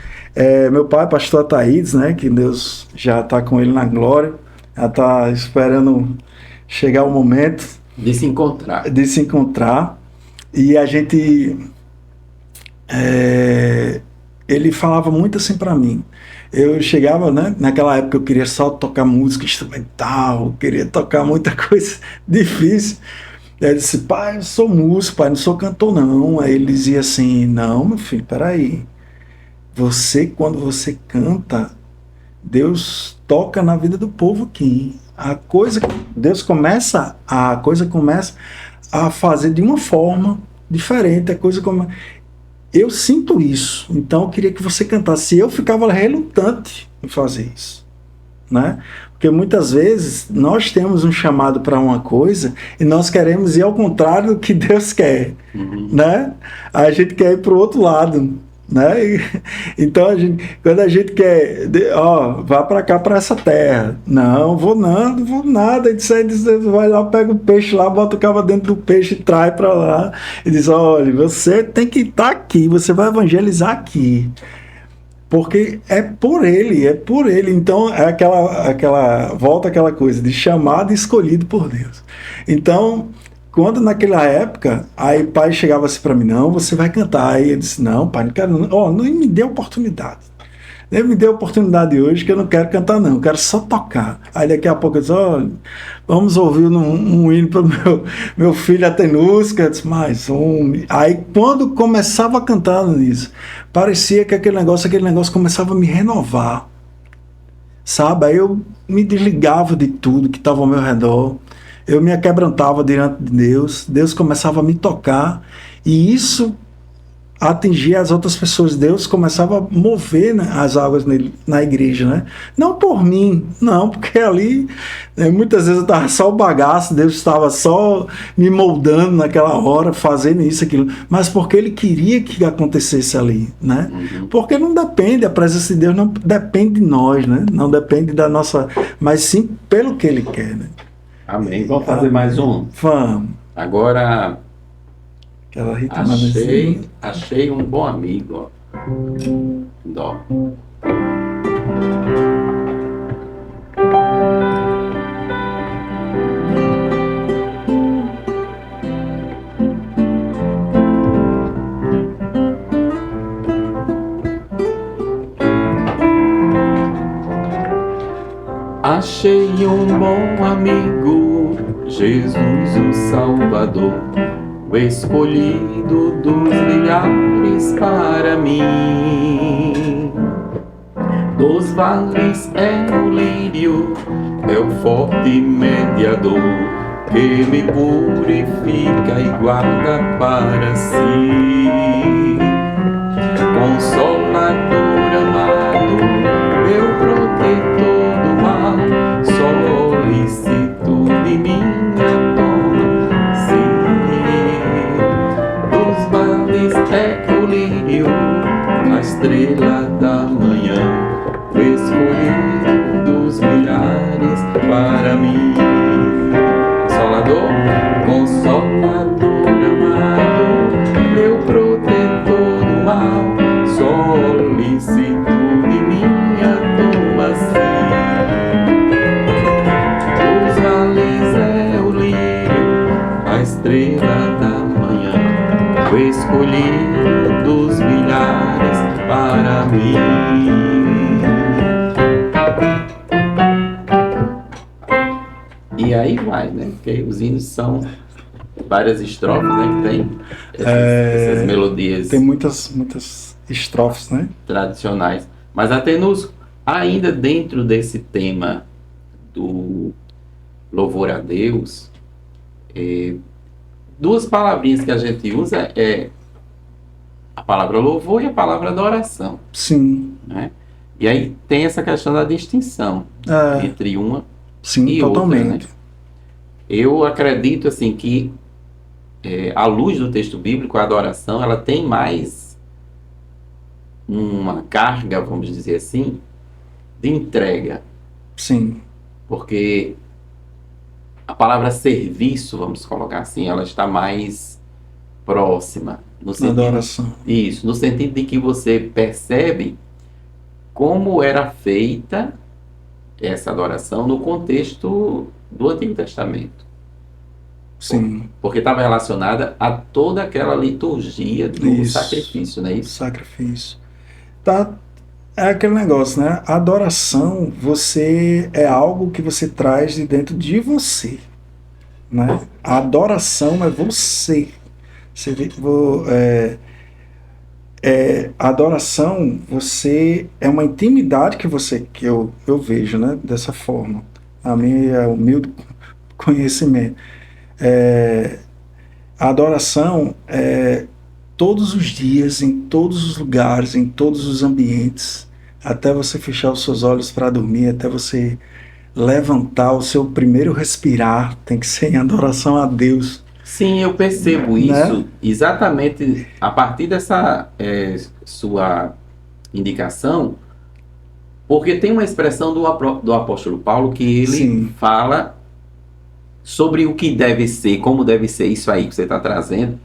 Speaker 2: Meu pai, pastor Ataídes, né, que Deus já está com ele na glória, já está esperando chegar o momento
Speaker 1: de se encontrar. E a gente ele falava muito assim para mim. Eu chegava, né, naquela época eu queria só tocar música instrumental, queria tocar muita coisa difícil. Ele disse, pai, eu sou músico, pai, não sou cantor não. Aí ele dizia assim, não, meu filho, peraí. Quando você canta, Deus toca na vida do povo aqui. Deus começa a fazer de uma forma diferente. Eu sinto isso. Então eu queria que você cantasse. Eu ficava relutante em fazer isso, né? Porque muitas vezes nós temos um chamado para uma coisa e nós queremos ir ao contrário do que Deus quer, né? A gente quer ir para o outro lado, né? Então quando a gente quer, vá para cá, para essa terra, não vou nada, vai lá, pega o peixe lá, bota o cabo dentro do peixe e traz para lá e diz, olha, você tem que estar aqui, você vai evangelizar aqui, porque é por ele. Então volta aquela coisa de chamado e escolhido por Deus. Então, quando naquela época, aí o pai chegava assim para mim, não, você vai cantar. Aí eu disse, não, pai, não quero, não me dê oportunidade. Nem me dê oportunidade hoje, que eu não quero cantar não, eu quero só tocar. Aí daqui a pouco eu disse, vamos ouvir um hino para o meu filho Atenusca. Eu disse, mais um. Aí quando começava a cantar nisso, parecia que aquele negócio começava a me renovar. Sabe? Aí eu me desligava de tudo que estava ao meu redor. Eu me aquebrantava diante de Deus. Deus começava a me tocar. E isso atingir as outras pessoas. Deus começava a mover, né, as águas na igreja, né? Não por mim, não, porque ali, né, muitas vezes eu estava só o bagaço, Deus estava só me moldando naquela hora, fazendo isso, aquilo, mas porque Ele queria que acontecesse ali, né? Porque não depende, a presença de Deus não depende de nós, né? Não depende da nossa, mas sim pelo que Ele quer, né? Amém. Vamos fazer mais um?
Speaker 2: Vamos.
Speaker 1: Agora...
Speaker 2: Achei
Speaker 1: um bom amigo, ó. Dó. Achei um bom amigo, Jesus o Salvador, o escolhido dos milhares para mim. Dos vales é o lírio, é o forte mediador, que me purifica e guarda para si. Consolador amado, meu protetor do mal, solicitude minha toma, sim. Dos vales é o lírio, a estrela da manhã, o escolhido dos milhares para mim. Consolador amado, meu protetor do mal, solicitude minha toma-se. Os vales é o lírio, a estrela da manhã, o escolhido dos milhares para mim. E aí vai, né? Porque os hinos são várias estrofes, né? Que tem essas melodias.
Speaker 2: Tem muitas estrofes, né?
Speaker 1: Tradicionais. Mas até ainda dentro desse tema do louvor a Deus, duas palavrinhas que a gente usa é a palavra louvor e a palavra adoração.
Speaker 2: Sim.
Speaker 1: Né? E aí tem essa questão da distinção entre uma e
Speaker 2: totalmente.
Speaker 1: outra, né? Eu acredito assim que à luz do texto bíblico, a adoração ela tem mais uma carga, vamos dizer assim, de entrega.
Speaker 2: Sim.
Speaker 1: Porque a palavra serviço, vamos colocar assim, ela está mais próxima. No sentido,
Speaker 2: adoração.
Speaker 1: Isso, no sentido de que você percebe como era feita essa adoração no contexto do Antigo Testamento.
Speaker 2: Sim.
Speaker 1: Porque estava relacionada a toda aquela liturgia do sacrifício, não é isso?
Speaker 2: Sacrifício. É aquele negócio, né? A adoração, é algo que você traz de dentro de você, né? A adoração é você. A adoração, é uma intimidade que eu vejo, né? Dessa forma. A minha é humilde conhecimento. A adoração é todos os dias, em todos os lugares, em todos os ambientes, até você fechar os seus olhos para dormir, até você levantar, o seu primeiro respirar tem que ser em adoração a Deus.
Speaker 1: Sim, eu percebo isso exatamente a partir dessa sua indicação, porque tem uma expressão do apóstolo Paulo que ele fala sobre o que deve ser, como deve ser isso aí que você está trazendo,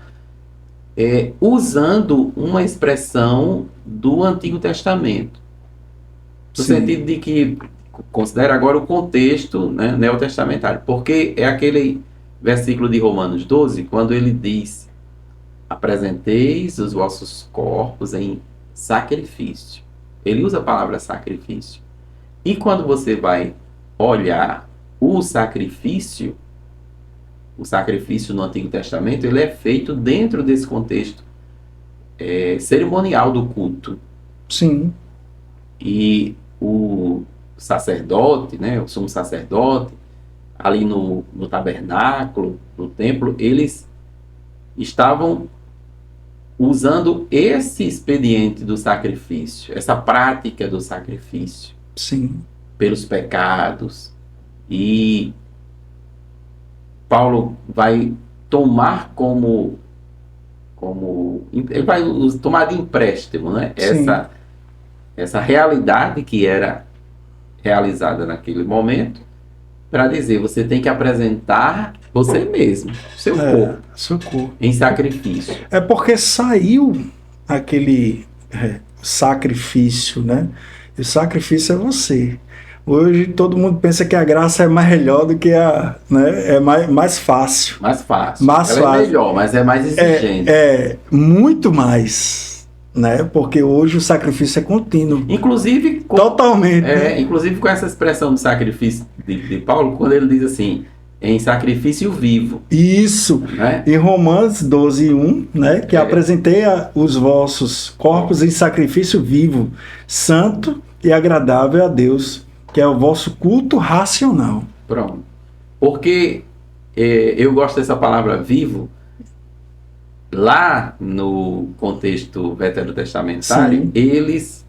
Speaker 1: usando uma expressão do Antigo Testamento. No sentido de que considera agora o contexto, né, neotestamentário, porque é aquele versículo de Romanos 12, quando ele diz: apresenteis os vossos corpos em sacrifício. Ele usa a palavra sacrifício. E quando você vai olhar o sacrifício no Antigo Testamento, ele é feito dentro desse contexto cerimonial do culto.
Speaker 2: Sim.
Speaker 1: E o sacerdote, né, o sumo sacerdote, ali no tabernáculo, no templo, eles estavam usando esse expediente do sacrifício, essa prática do sacrifício.
Speaker 2: Sim.
Speaker 1: Pelos pecados. E Paulo vai tomar ele vai tomar de empréstimo, né? Essa realidade que era realizada naquele momento, para dizer, você tem que apresentar você mesmo, seu corpo, em sacrifício.
Speaker 2: É porque saiu aquele sacrifício, né? E o sacrifício é você. Hoje todo mundo pensa que a graça é melhor do que né? É mais fácil.
Speaker 1: Mais fácil. Ela é melhor, mas é mais exigente.
Speaker 2: Muito mais, né? Porque hoje o sacrifício é contínuo.
Speaker 1: Inclusive,
Speaker 2: totalmente.
Speaker 1: Inclusive com essa expressão do sacrifício de Paulo, quando ele diz assim, em sacrifício vivo.
Speaker 2: Isso.
Speaker 1: Né?
Speaker 2: Em Romanos 12:1, né? Que apresentei os vossos corpos em sacrifício vivo, santo e agradável a Deus, que é o vosso culto racional.
Speaker 1: Pronto. Porque eu gosto dessa palavra vivo. Lá no contexto veterotestamentário,
Speaker 2: Sim.
Speaker 1: eles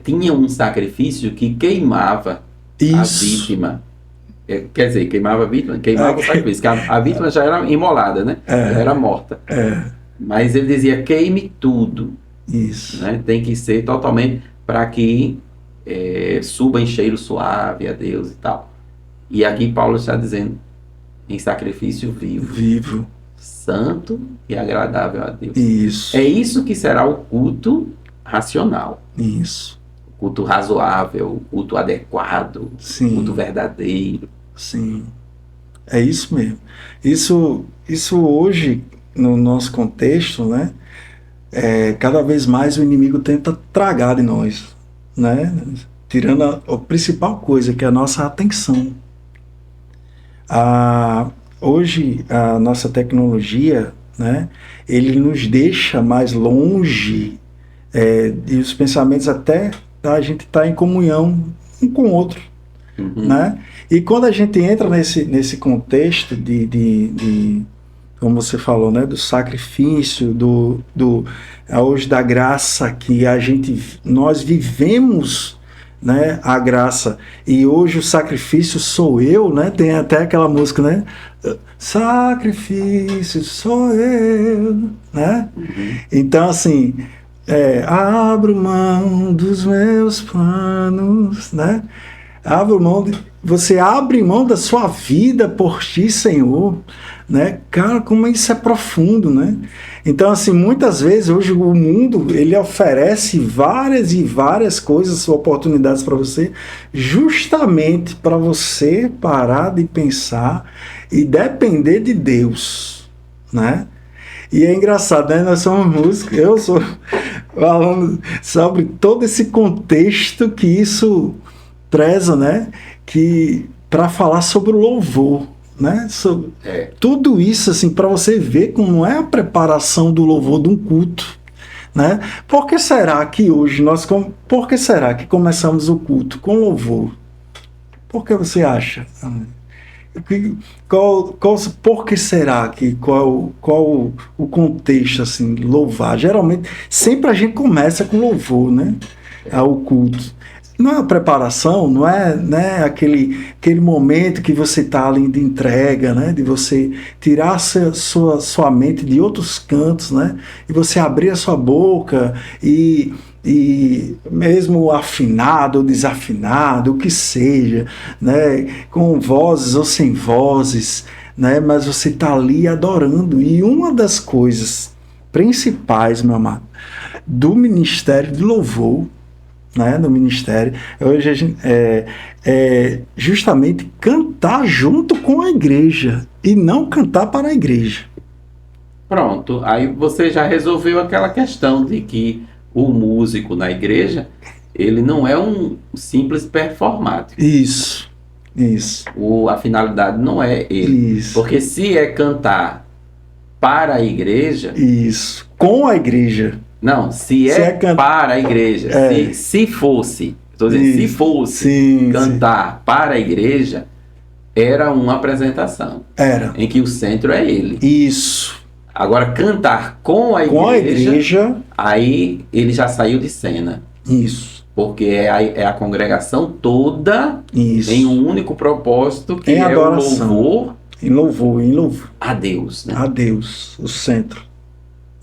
Speaker 1: tinham um sacrifício que queimava a
Speaker 2: Isso.
Speaker 1: vítima. Quer dizer, queimava a vítima, queimava o sacrifício. Que a vítima já era imolada, né? Já era morta. Mas ele dizia, queime tudo.
Speaker 2: Isso.
Speaker 1: Né? Tem que ser totalmente para que suba em cheiro suave a Deus e tal. E aqui Paulo está dizendo, em sacrifício vivo. Santo e agradável a Deus.
Speaker 2: Isso.
Speaker 1: É isso que será o culto racional.
Speaker 2: Isso.
Speaker 1: O culto razoável, o culto adequado,
Speaker 2: Sim.
Speaker 1: o culto verdadeiro.
Speaker 2: Sim. É isso mesmo. Isso hoje, no nosso contexto, né? Cada vez mais o inimigo tenta tragar de nós, né? Tirando a principal coisa, que é a nossa atenção. Hoje, a nossa tecnologia, né, ele nos deixa mais longe e os pensamentos até a gente está em comunhão um com o outro. Né? E quando a gente entra nesse contexto de como você falou, né, do sacrifício, hoje da graça que nós vivemos, né, a graça, e hoje o sacrifício sou eu, né? Tem até aquela música, né? Sacrifício sou eu, né? Então, assim, abro mão dos meus planos, né? Você abre mão da sua vida por ti, Senhor, né? Cara, como isso é profundo, né? Então, assim, muitas vezes hoje o mundo, ele oferece várias e várias coisas, oportunidades para você, justamente para você parar de pensar e depender de Deus, né? E é engraçado, né? Nós somos músicos, eu sou falando sobre todo esse contexto que isso preza, né? Que para falar sobre o louvor, né? Tudo isso, assim, para você ver como é a preparação do louvor de um culto, né? Por que será que hoje por que será que começamos o culto com louvor? Por que você acha? Por que será que qual o contexto, assim, louvar? Geralmente sempre a gente começa com louvor, né? O culto. Não é a preparação, não é, né, aquele momento que você está ali de entrega, né, de você tirar sua mente de outros cantos, né, e você abrir a sua boca e mesmo afinado ou desafinado, o que seja, né, com vozes ou sem vozes, né, mas você está ali adorando. E uma das coisas principais, meu amado, do ministério de louvor, né, no ministério, hoje a gente, justamente cantar junto com a igreja e não cantar para a igreja.
Speaker 1: Pronto, aí você já resolveu aquela questão de que o músico na igreja, ele não é um simples performático.
Speaker 2: Isso.
Speaker 1: A finalidade não é ele.
Speaker 2: Isso.
Speaker 1: Porque se é cantar para a igreja...
Speaker 2: Isso, com a igreja.
Speaker 1: Não, se é para a igreja, se fosse, estou dizendo, se fosse cantar para a igreja, era uma apresentação.
Speaker 2: Era.
Speaker 1: Em que o centro é ele.
Speaker 2: Isso.
Speaker 1: Agora, cantar com a igreja, aí ele já saiu de cena.
Speaker 2: Isso.
Speaker 1: Porque é a congregação toda em um único propósito, que
Speaker 2: em
Speaker 1: é
Speaker 2: adoração.
Speaker 1: O louvor.
Speaker 2: Em louvor.
Speaker 1: A Deus, né?
Speaker 2: A Deus, o centro.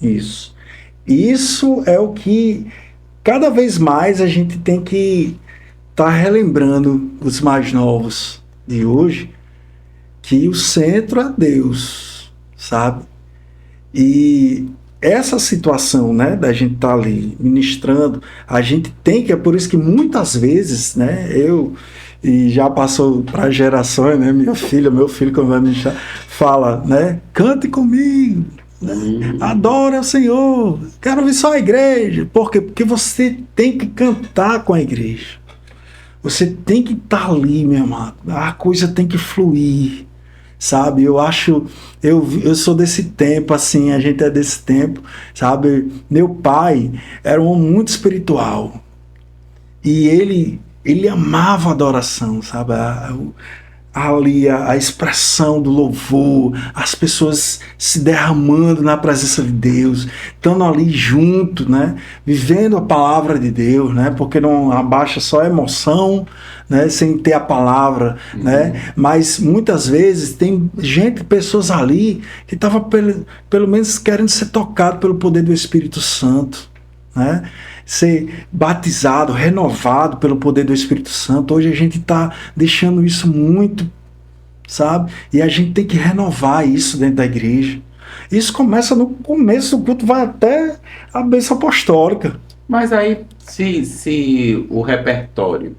Speaker 2: Isso. Isso é o que cada vez mais a gente tem que estar relembrando, os mais novos de hoje, que o centro é Deus, sabe? E essa situação, né, da gente estar ali ministrando, a gente tem que, é por isso que muitas vezes, né, e já passou para gerações, né, meu filho quando vai ministrar, fala, né, cante comigo, adora o Senhor, quero ouvir só a igreja. Por quê? Porque você tem que cantar com a igreja, você tem que estar ali, meu amado, a coisa tem que fluir, sabe? Eu sou desse tempo, assim, a gente é desse tempo, sabe? Meu pai era um homem muito espiritual, E ele amava a adoração, sabe? Ali a expressão do louvor, as pessoas se derramando na presença de Deus, estando ali junto, né? Vivendo a palavra de Deus, né? Porque não abaixa só a emoção, né? Sem ter a palavra, né? Mas muitas vezes tem pessoas ali que estavam pelo menos querendo ser tocado pelo poder do Espírito Santo, né? Ser batizado, renovado pelo poder do Espírito Santo. Hoje a gente está deixando isso muito, sabe? E a gente tem que renovar isso dentro da igreja. Isso começa no começo do culto, vai até a bênção apostólica.
Speaker 1: Mas aí, se o repertório,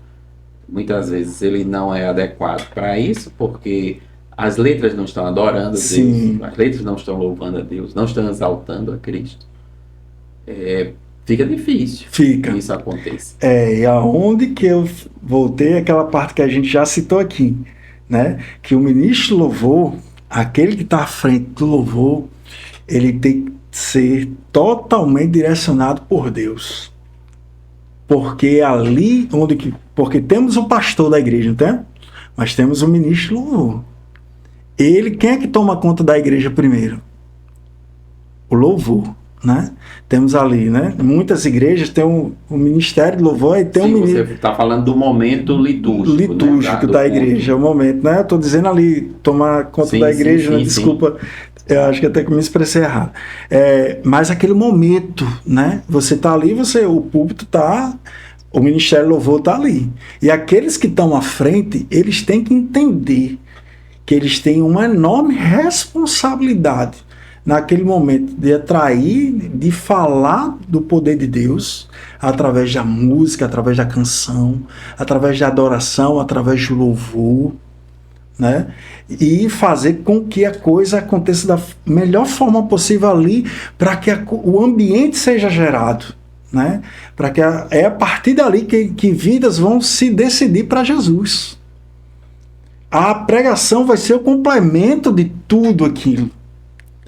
Speaker 1: muitas vezes, ele não é adequado para isso, porque as letras não estão adorando a Deus, as letras não estão louvando a Deus, não estão exaltando a Cristo, fica difícil que isso aconteça.
Speaker 2: E aonde que eu voltei àquela parte que a gente já citou aqui, né? Que o ministro do louvor, aquele que está à frente do louvor, ele tem que ser totalmente direcionado por Deus. Porque ali porque temos o pastor da igreja, não tem? Mas temos o ministro do louvor. Quem é que toma conta da igreja primeiro? O louvor. Né? Temos ali, né? Muitas igrejas têm o ministério de louvor e tem
Speaker 1: você está falando do momento litúrgico,
Speaker 2: né? Da igreja, é o momento, né? Estou dizendo ali, tomar conta da igreja, né? Desculpa, eu acho que até que me expressei errado. Mas aquele momento, né? Você está ali, o púlpito está, o ministério de louvor está ali. E aqueles que estão à frente, eles têm que entender que eles têm uma enorme responsabilidade naquele momento de atrair, de falar do poder de Deus através da música, através da canção, através da adoração, através do louvor, né? E fazer com que a coisa aconteça da melhor forma possível ali, para que o ambiente seja gerado, né? Para que é a partir dali que vidas vão se decidir para Jesus. A pregação vai ser o complemento de tudo aquilo.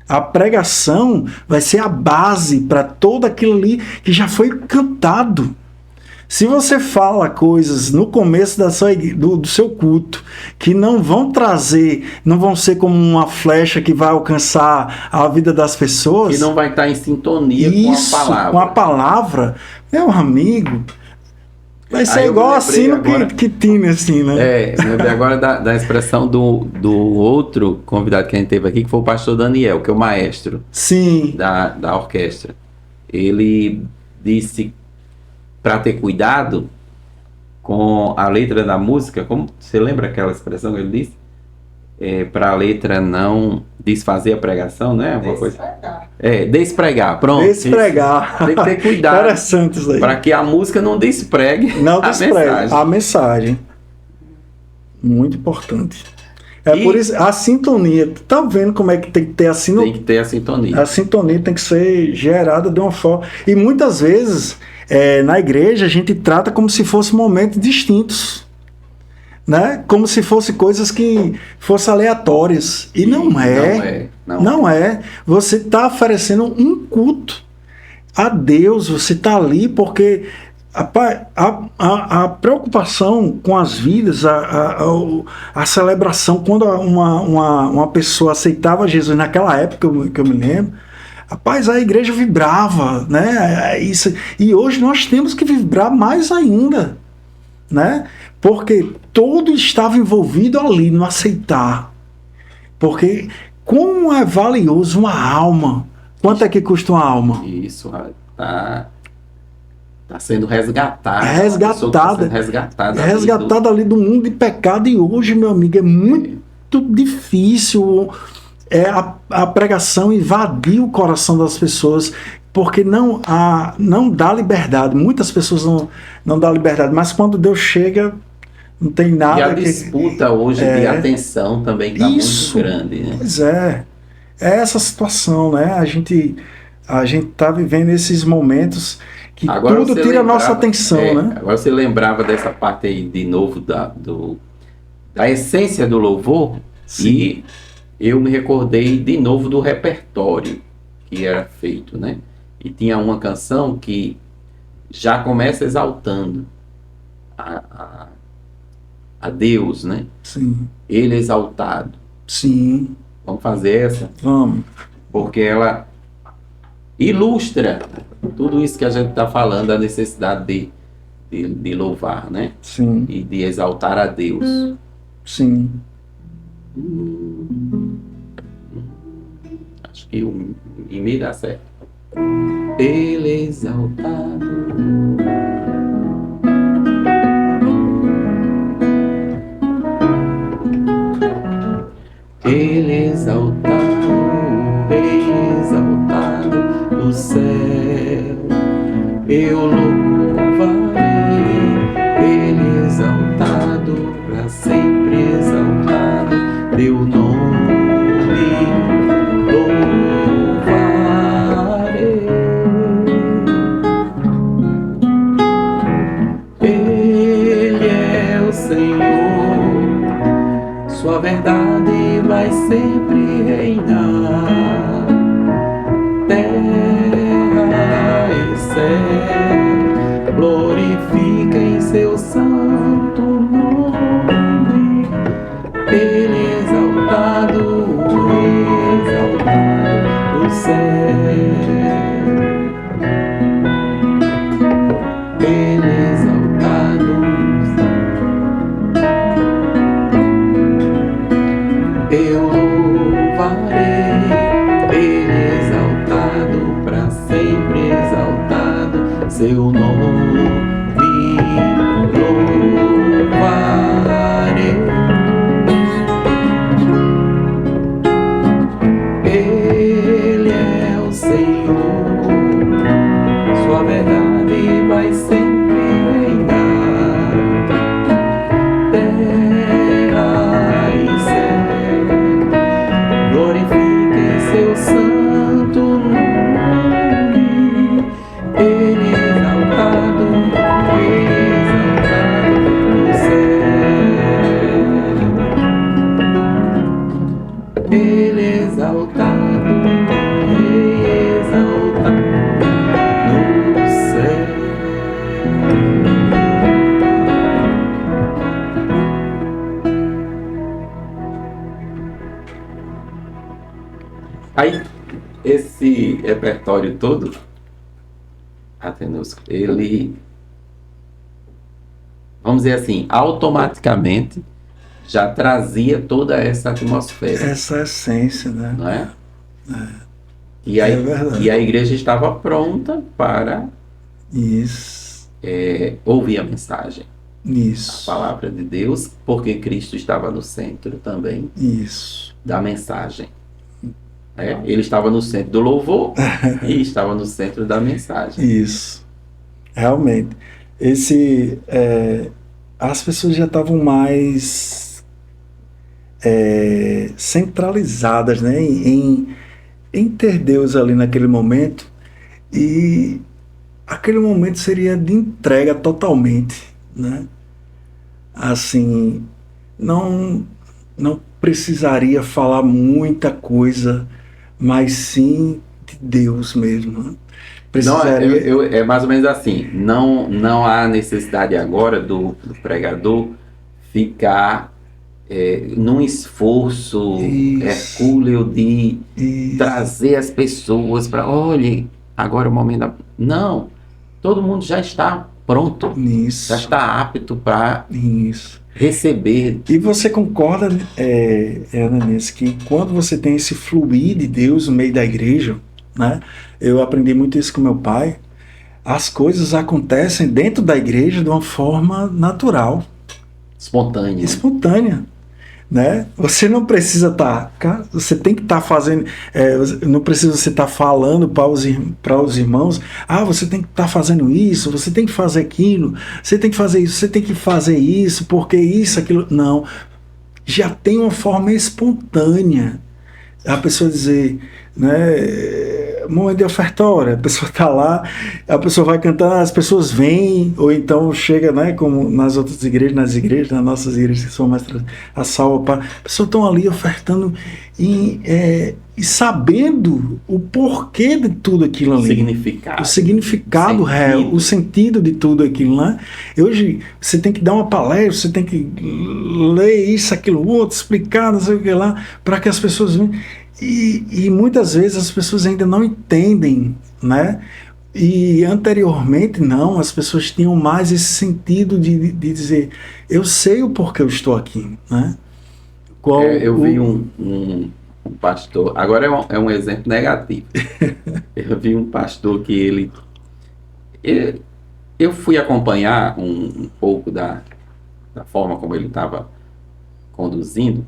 Speaker 2: A pregação vai ser a base para todo aquilo ali que já foi cantado. Se você fala coisas no começo do seu culto que não vão ser como uma flecha que vai alcançar a vida das pessoas.
Speaker 1: Que não vai estar em sintonia com a palavra.
Speaker 2: Meu amigo, vai ser igual assino que time, assim, né?
Speaker 1: Lembrei agora da expressão do outro convidado que a gente teve aqui, que foi o pastor Daniel, que é o maestro.
Speaker 2: Sim.
Speaker 1: Da orquestra. Ele disse para ter cuidado com a letra da música. Como você lembra aquela expressão que ele disse? Para a letra não desfazer a pregação, né? Despregar, pronto.
Speaker 2: Despregar.
Speaker 1: Tem que ter cuidado.
Speaker 2: Interessante isso aí.
Speaker 1: Para que a música não despregue
Speaker 2: a mensagem. Muito importante. Por isso, a sintonia. Tu tá vendo como é que tem que ter a sintonia?
Speaker 1: Tem que ter a sintonia.
Speaker 2: A sintonia tem que ser gerada de uma forma. E muitas vezes, na igreja, a gente trata como se fossem momentos distintos. Né? Como se fossem coisas que fossem aleatórias. E não é. Não é. Você está oferecendo um culto a Deus. Você está ali porque a preocupação com as vidas, a celebração, quando uma pessoa aceitava Jesus naquela época que eu me lembro, rapaz, a igreja vibrava, né? E hoje nós temos que vibrar mais ainda, né? Porque todo estava envolvido ali no aceitar. Porque como é valioso uma alma. Quanto é que custa uma alma?
Speaker 1: Isso, tá sendo resgatada.
Speaker 2: Resgatada ali do mundo de pecado. E hoje, meu amigo, é muito difícil a pregação invadir o coração das pessoas, porque não dá liberdade. Muitas pessoas não dão liberdade, mas quando Deus chega, não tem nada.
Speaker 1: E a disputa hoje de atenção também está muito grande, né?
Speaker 2: Pois é essa situação, né? A gente está vivendo esses momentos que agora tudo tira a nossa atenção, né?
Speaker 1: Agora você lembrava dessa parte aí de novo da essência do louvor. Sim. E eu me recordei de novo do repertório que era feito, né? E tinha uma canção que já começa exaltando, a, a Deus, né?
Speaker 2: Sim.
Speaker 1: Ele exaltado.
Speaker 2: Sim.
Speaker 1: Vamos fazer essa?
Speaker 2: Vamos.
Speaker 1: Porque ela ilustra tudo isso que a gente está falando, a necessidade de louvar, né?
Speaker 2: Sim.
Speaker 1: E de exaltar a Deus.
Speaker 2: Sim.
Speaker 1: Acho que o me dá certo. Ele exaltado. Ele exaltado, do céu, eu louvarei. Ele exaltado, para sempre exaltado, teu nome louvarei. Ele é o Senhor, sua verdade vai sempre reinar. Terra e céu glorifiquem seu santo nome. Ele exaltado do céu. Ele exaltado. Eu louvarei, ele exaltado, para sempre exaltado, seu nome louvarei. Ele é o Senhor, sua verdade vai sempre reinar. Terra e céu glorifiquem seu santo nome. Ele exaltado do céu. Ele exaltado no céu. Aí, esse repertório todo, ele, vamos dizer assim, automaticamente já trazia toda essa atmosfera,
Speaker 2: Essa essência, né?
Speaker 1: não é? E aí,
Speaker 2: É verdade.
Speaker 1: e a igreja estava pronta para
Speaker 2: Isso.
Speaker 1: ouvir a mensagem, a
Speaker 2: Isso.
Speaker 1: palavra de Deus, porque Cristo estava no centro também
Speaker 2: Isso.
Speaker 1: da mensagem. Ele estava no centro do louvor e estava no centro da mensagem.
Speaker 2: Isso. Realmente. As pessoas já estavam mais centralizadas, né, em ter Deus ali naquele momento, e aquele momento seria de entrega totalmente, né? Assim, não precisaria falar muita coisa, mas sim de Deus mesmo, né?
Speaker 1: Não,
Speaker 2: Precisaria.
Speaker 1: é mais ou menos assim. Não há necessidade agora do pregador ficar num esforço
Speaker 2: Isso.
Speaker 1: hercúleo de
Speaker 2: Isso.
Speaker 1: trazer as pessoas para, olha, agora é o momento da... Não, todo mundo já está pronto,
Speaker 2: Isso.
Speaker 1: já está apto para
Speaker 2: Isso.
Speaker 1: receber.
Speaker 2: E você concorda, Ananias, que quando você tem esse fluir de Deus no meio da igreja, né? Eu aprendi muito isso com meu pai. As coisas acontecem dentro da igreja de uma forma natural,
Speaker 1: Espontâneo.
Speaker 2: espontânea, né? Você não precisa estar, você tem que estar fazendo, não precisa você estar falando para os irmãos, você tem que estar fazendo isso, você tem que fazer aquilo, você tem que fazer isso, você tem que fazer isso, porque isso, aquilo, não. Já tem uma forma espontânea. A pessoa dizer, né? momento de ofertório, a pessoa está lá, a pessoa vai cantando, as pessoas vêm, ou então chega, né, como nas outras igrejas, nas nossas igrejas que são mais a salva, as pessoas estão ali ofertando e sabendo o porquê de tudo aquilo ali.
Speaker 1: Significado.
Speaker 2: O significado real, o sentido de tudo aquilo, né? E hoje você tem que dar uma palestra, você tem que ler isso, aquilo, outro, explicar, não sei o que lá, para que as pessoas venham. E muitas vezes as pessoas ainda não entendem, né? E anteriormente não, as pessoas tinham mais esse sentido de dizer, eu sei o porquê eu estou aqui, né?
Speaker 1: Eu vi um pastor, agora é um exemplo negativo. Eu vi um pastor que eu fui acompanhar um pouco da forma como ele estava conduzindo,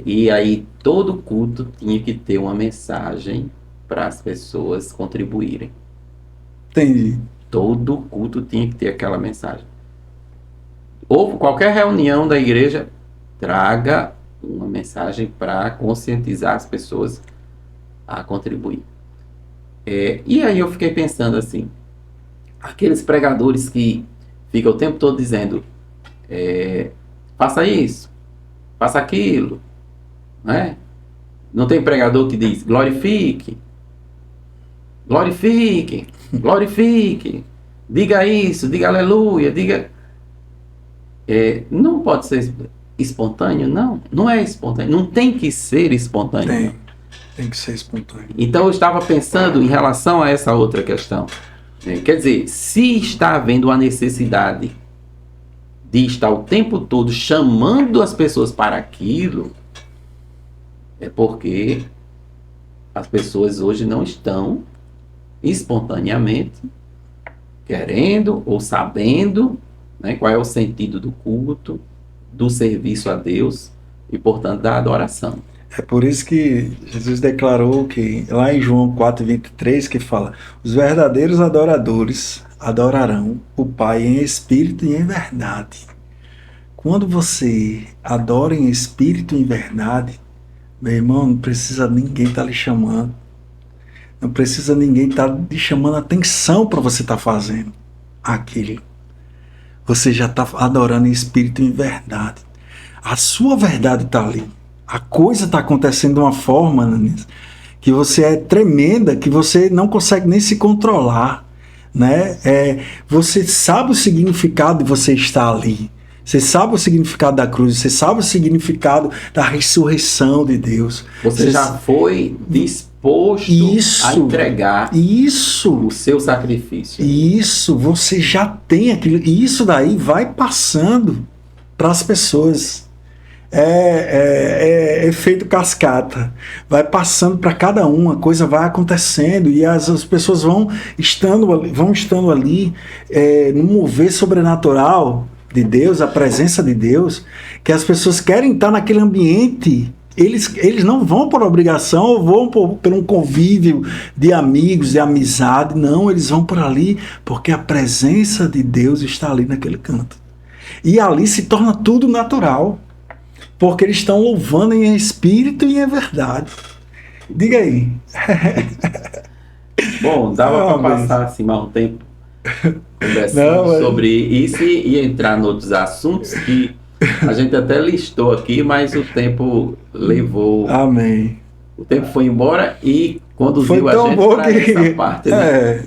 Speaker 1: e aí todo culto tinha que ter uma mensagem para as pessoas contribuírem.
Speaker 2: Entendi.
Speaker 1: Todo culto tinha que ter aquela mensagem. Ou qualquer reunião da igreja, traga uma mensagem para conscientizar as pessoas a contribuir. E aí eu fiquei pensando assim, aqueles pregadores que ficam o tempo todo dizendo, faça isso, faça aquilo, né? Não tem pregador que diz, glorifique, glorifique, glorifique, diga isso, diga aleluia, diga... não pode ser espontâneo, não é espontâneo, não tem que ser espontâneo.
Speaker 2: Tem que ser espontâneo.
Speaker 1: Então eu estava pensando em relação a essa outra questão. Quer dizer, se está havendo a necessidade de estar o tempo todo chamando as pessoas para aquilo, é porque as pessoas hoje não estão espontaneamente querendo ou sabendo, né, qual é o sentido do culto, do serviço a Deus e, portanto, da adoração.
Speaker 2: É por isso que Jesus declarou que, lá em João 4,23, que fala, os verdadeiros adoradores adorarão o Pai em espírito e em verdade. Quando você adora em espírito e em verdade, meu irmão, não precisa ninguém estar lhe chamando. Não precisa ninguém estar lhe chamando atenção para você estar fazendo aquilo. Você já está adorando em espírito e em verdade. A sua verdade está ali. A coisa está acontecendo de uma forma, Ananias, que você é tremenda, que você não consegue nem se controlar, né? Você sabe o significado de você estar ali. Você sabe o significado da cruz, você sabe o significado da ressurreição de Deus.
Speaker 1: Você já foi disposto a entregar o seu sacrifício.
Speaker 2: Isso, você já tem aquilo. E isso daí vai passando para as pessoas. É efeito cascata. Vai passando para cada um, a coisa vai acontecendo e as pessoas vão estando ali no mover sobrenatural de Deus, a presença de Deus, que as pessoas querem estar naquele ambiente. Eles não vão por obrigação ou vão por um convívio de amigos, de amizade. Não, eles vão por ali porque a presença de Deus está ali naquele canto. E ali se torna tudo natural. Porque eles estão louvando em espírito e em verdade. Diga aí.
Speaker 1: Bom, dava para passar assim mais um tempo conversando sobre isso e entrar em outros assuntos que a gente até listou aqui, mas o tempo levou.
Speaker 2: Amém.
Speaker 1: O tempo foi embora e conduziu a gente para essa parte. Né?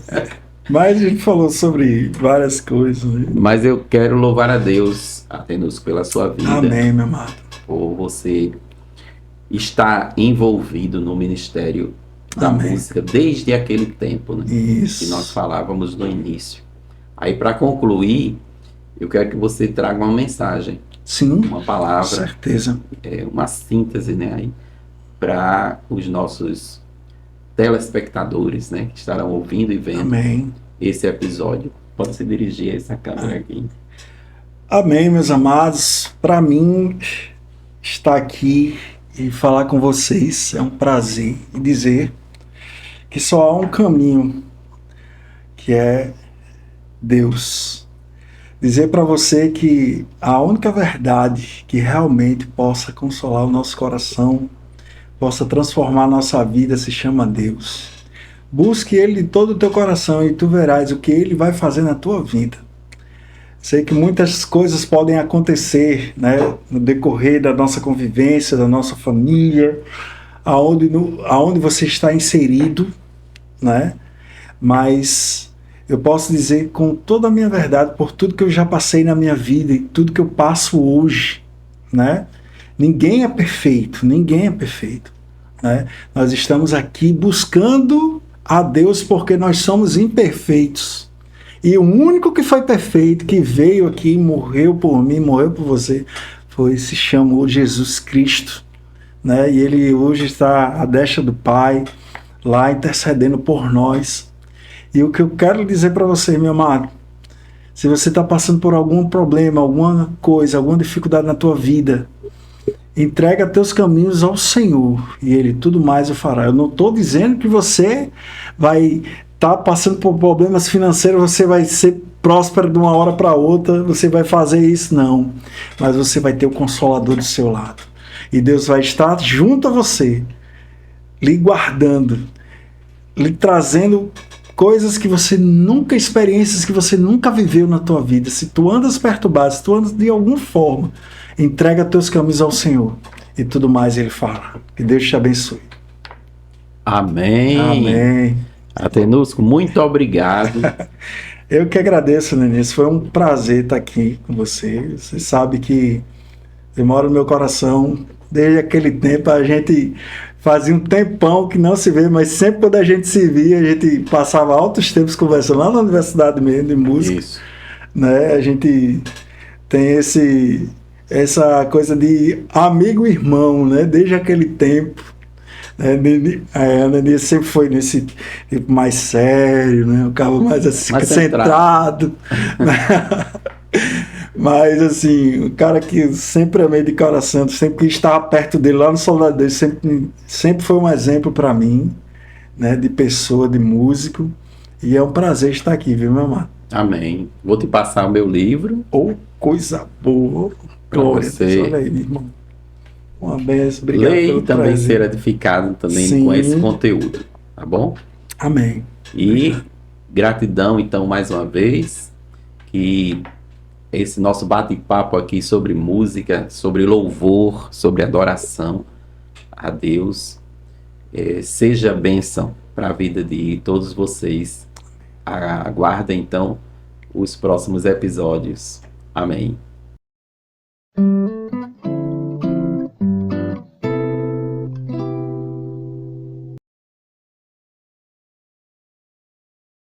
Speaker 2: Mas a gente falou sobre várias coisas. Né?
Speaker 1: Mas eu quero louvar a Deus, Atenus, pela sua vida.
Speaker 2: Amém, meu amado.
Speaker 1: Por você estar envolvido no ministério da música desde aquele tempo, né?
Speaker 2: Isso.
Speaker 1: Que nós falávamos no início. Aí, para concluir, eu quero que você traga uma mensagem.
Speaker 2: Sim,
Speaker 1: uma palavra.
Speaker 2: Com certeza.
Speaker 1: Uma síntese, né? Aí, para os nossos telespectadores, né? Que estarão ouvindo e vendo esse episódio. Pode se dirigir a essa câmera aqui.
Speaker 2: Amém, meus amados. Para mim, estar aqui e falar com vocês é um prazer e dizer que só há um caminho, que é Deus. Dizer para você que a única verdade que realmente possa consolar o nosso coração, possa transformar a nossa vida, se chama Deus. Busque Ele de todo o teu coração e tu verás o que Ele vai fazer na tua vida. Sei que muitas coisas podem acontecer, né, no decorrer da nossa convivência, da nossa família, aonde você está inserido, né? Mas eu posso dizer com toda a minha verdade, por tudo que eu já passei na minha vida e tudo que eu passo hoje, né? Ninguém é perfeito, né? Nós estamos aqui buscando a Deus porque nós somos imperfeitos. E o único que foi perfeito, que veio aqui, morreu por mim, morreu por você, se chamou Jesus Cristo, né? E ele hoje está à destra do Pai, lá intercedendo por nós. E o que eu quero dizer para você, meu amado, se você está passando por algum problema, alguma coisa, alguma dificuldade na tua vida, entrega teus caminhos ao Senhor e Ele tudo mais o fará. Eu não estou dizendo que você vai estar passando por problemas financeiros, você vai ser próspero de uma hora para outra, você vai fazer isso, não. Mas você vai ter o Consolador do seu lado. E Deus vai estar junto a você, lhe guardando, lhe trazendo coisas que você nunca, experiências que você nunca viveu na tua vida. Se tu andas perturbado, se tu andas de alguma forma, entrega teus caminhos ao Senhor e tudo mais Ele fala. Que Deus te abençoe.
Speaker 1: Amém.
Speaker 2: Amém.
Speaker 1: Atenusco, muito obrigado.
Speaker 2: Eu que agradeço, Nenis. Foi um prazer estar aqui com você. Você sabe que você mora no meu coração. Desde aquele tempo a gente fazia um tempão que não se vê, mas sempre quando a gente se via, a gente passava altos tempos conversando lá na universidade mesmo de música. Isso. Né? A gente tem essa coisa de amigo e irmão, né? Desde aquele tempo. A Nenis sempre foi nesse tipo mais sério, né? O cara mais assim, mais centrado. Mas assim, o cara que sempre amei de coração, sempre que estava perto dele lá no Soldado dele, sempre foi um exemplo para mim, né? De pessoa, de músico. E é um prazer estar aqui, viu, meu amado?
Speaker 1: Amém. Vou te passar o meu livro.
Speaker 2: Coisa boa.
Speaker 1: Glória a Deus.
Speaker 2: Olha aí, irmão. Uma benção, obrigado.
Speaker 1: Leia e também prazer. Ser edificado também. Sim. Com esse conteúdo, tá bom?
Speaker 2: Amém.
Speaker 1: E obrigado. Gratidão, então, mais uma vez, que esse nosso bate-papo aqui sobre música, sobre louvor, sobre adoração a Deus, seja bênção para a vida de todos vocês. Aguardem, então, os próximos episódios. Amém.